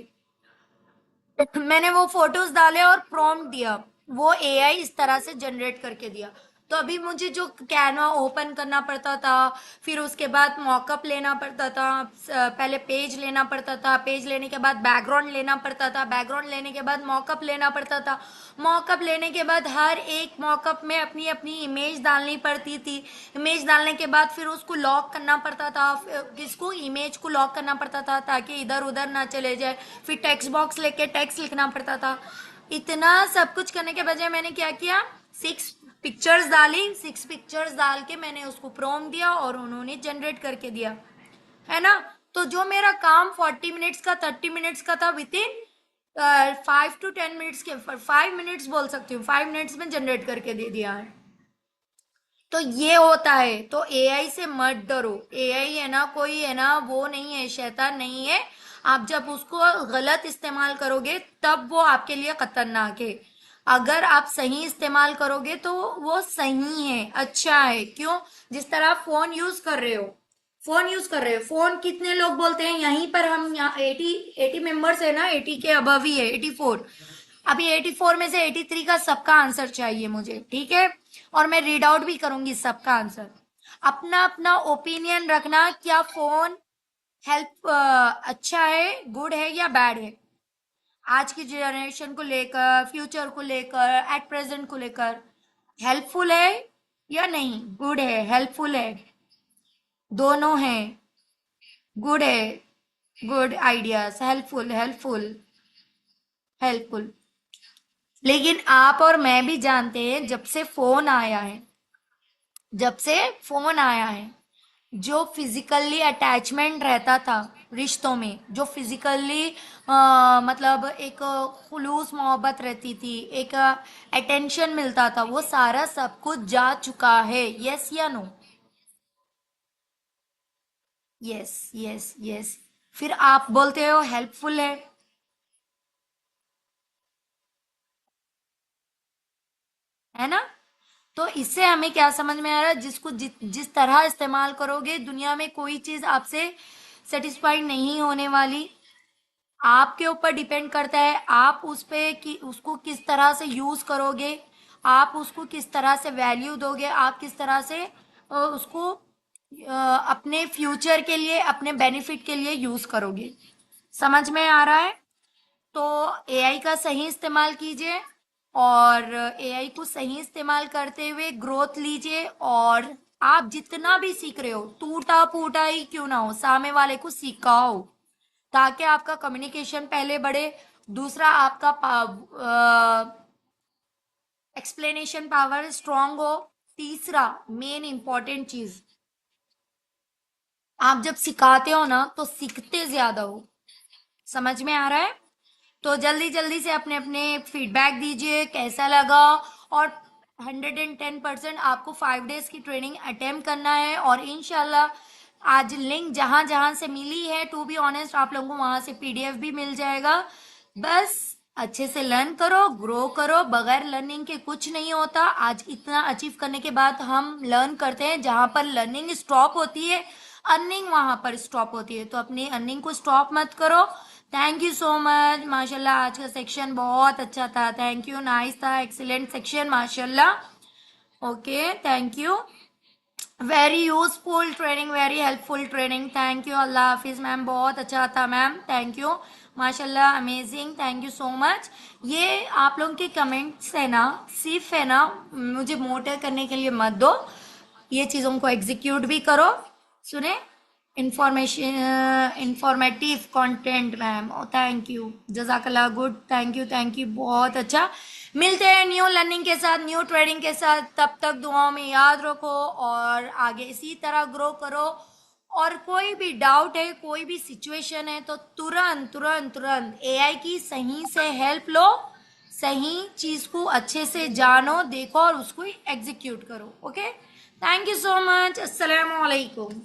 मैंने वो फोटोज डाले और प्रॉम्प्ट दिया, वो एआई इस तरह से जनरेट करके दिया। तो अभी मुझे जो कैनवा ओपन करना पड़ता था, फिर उसके बाद मॉकअप लेना पड़ता था, पहले पेज लेना पड़ता था, पेज लेने के बाद बैकग्राउंड लेना पड़ता था, बैकग्राउंड लेने के बाद मॉकअप लेना पड़ता था, मॉकअप लेने के बाद हर एक मॉकअप में अपनी अपनी इमेज डालनी पड़ती थी। इमेज डालने के बाद फिर उसको लॉक करना पड़ता था, किसको, इमेज को लॉक करना पड़ता था ताकि इधर उधर ना चले जाए। फिर टेक्स्ट बॉक्स लेके टेक्स्ट लिखना पड़ता था। इतना सब कुछ करने के बजाय मैंने क्या किया, 6 पिक्चर्स डाली, 6 पिक्चर्स डाल के मैंने उसको प्रॉम्प्ट दिया और उन्होंने जनरेट करके दिया, है ना। तो जो मेरा काम 40 मिनट्स का, 30 मिनट्स का था, विद इन 5 to 10 मिनट्स के, 5 मिनट्स बोल सकती हूँ, 5 मिनट्स में जनरेट करके दे दिया है। तो ये होता है, तो एआई से मत डरो। एआई है ना, कोई है ना वो नहीं है, शैतान नहीं है। आप जब उसको गलत इस्तेमाल करोगे तब वो आपके लिए खतरनाक है। अगर आप सही इस्तेमाल करोगे तो वो सही है, अच्छा है। क्यों? जिस तरह आप फोन यूज कर रहे हो, फोन यूज कर रहे हो, फोन कितने लोग बोलते हैं, यहीं पर हम यहाँ 80 मेंबर्स है ना, 80 के अबव ही है, 84। अभी 84 में से 83 का सबका आंसर चाहिए मुझे, ठीक है। और मैं रीड आउट भी करूंगी सबका आंसर। अपना अपना ओपिनियन रखना, क्या फोन हेल्प अच्छा है, गुड है या बैड है, आज की जनरेशन को लेकर, फ्यूचर को लेकर, एट प्रेजेंट को लेकर। हेल्पफुल है या नहीं, गुड है, हेल्पफुल है, दोनों है, गुड है, good ideas, helpful, helpful, helpful. लेकिन आप और मैं भी जानते हैं, जब से फोन आया है, जब से फोन आया है, जो फिजिकली अटैचमेंट रहता था रिश्तों में, जो फिजिकली मतलब एक खुलूस मोहब्बत रहती थी, एक अटेंशन मिलता था, वो सारा सब कुछ जा चुका है। यस या नो? Yes, yes, yes. फिर आप बोलते हो हेल्पफुल है ना। तो इससे हमें क्या समझ में आ रहा है, जिसको जिस तरह इस्तेमाल करोगे, दुनिया में कोई चीज आपसे सेटिस्फाइड नहीं होने वाली। आपके ऊपर डिपेंड करता है, आप उस पे कि उसको किस तरह से यूज करोगे, आप उसको किस तरह से वैल्यू दोगे, आप किस तरह से उसको अपने फ्यूचर के लिए, अपने बेनिफिट के लिए यूज करोगे। समझ में आ रहा है? तो एआई का सही इस्तेमाल कीजिए, और एआई को सही इस्तेमाल करते हुए ग्रोथ लीजिए। और आप जितना भी सीख रहे हो, टूटा फूटा ही क्यों ना हो, सामने वाले को सिखाओ, ताकि आपका कम्युनिकेशन पहले बढ़े। दूसरा, आपका एक्सप्लेनेशन पावर स्ट्रांग हो। तीसरा, मेन इंपॉर्टेंट चीज, आप जब सिखाते हो ना तो सीखते ज्यादा हो। समझ में आ रहा है? तो जल्दी जल्दी से अपने अपने फीडबैक दीजिए, कैसा लगा। और 110% आपको 5 डेज की ट्रेनिंग अटेम्प्ट करना है, और इनशाला आज लिंक जहां जहां से मिली है, टू बी ऑनेस्ट, आप लोगों को वहां से पीडीएफ भी मिल जाएगा। बस अच्छे से लर्न करो, ग्रो करो, बगैर लर्निंग के कुछ नहीं होता। आज इतना अचीव करने के बाद हम लर्न करते हैं, जहां पर लर्निंग स्टॉप होती है, अर्निंग वहां पर स्टॉप होती है। तो अपनी अर्निंग को स्टॉप मत करो। थैंक यू सो मच, माशाल्लाह आज का सेक्शन बहुत अच्छा था, थैंक यू, नाइस था, एक्सीलेंट सेक्शन, माशाल्लाह। Okay, thank you. Very useful training, very helpful training, thank you, Allah Hafiz ma'am, बहुत अच्छा था मैम, थैंक यू। माशाल्लाह, amazing, thank you so much. ये आप लोगों के कमेंट्स है ना, सिर्फ है ना मुझे मोटिव करने के लिए मत दो, ये चीज़ों को एग्जीक्यूट भी करो। सुने, information informative content ma'am, thank you, जजाकल्ला, गुड, थैंक यू, बहुत अच्छा। मिलते हैं न्यू लर्निंग के साथ, न्यू ट्रेडिंग के साथ, तब तक दुआओं में याद रखो और आगे इसी तरह ग्रो करो। और कोई भी डाउट है, कोई भी सिचुएशन है तो तुरंत तुरंत तुरंत एआई की सही से हेल्प लो, सही चीज को अच्छे से जानो, देखो और उसको एग्जीक्यूट करो। Okay, thank you so much, अस्सलाम वालेकुम।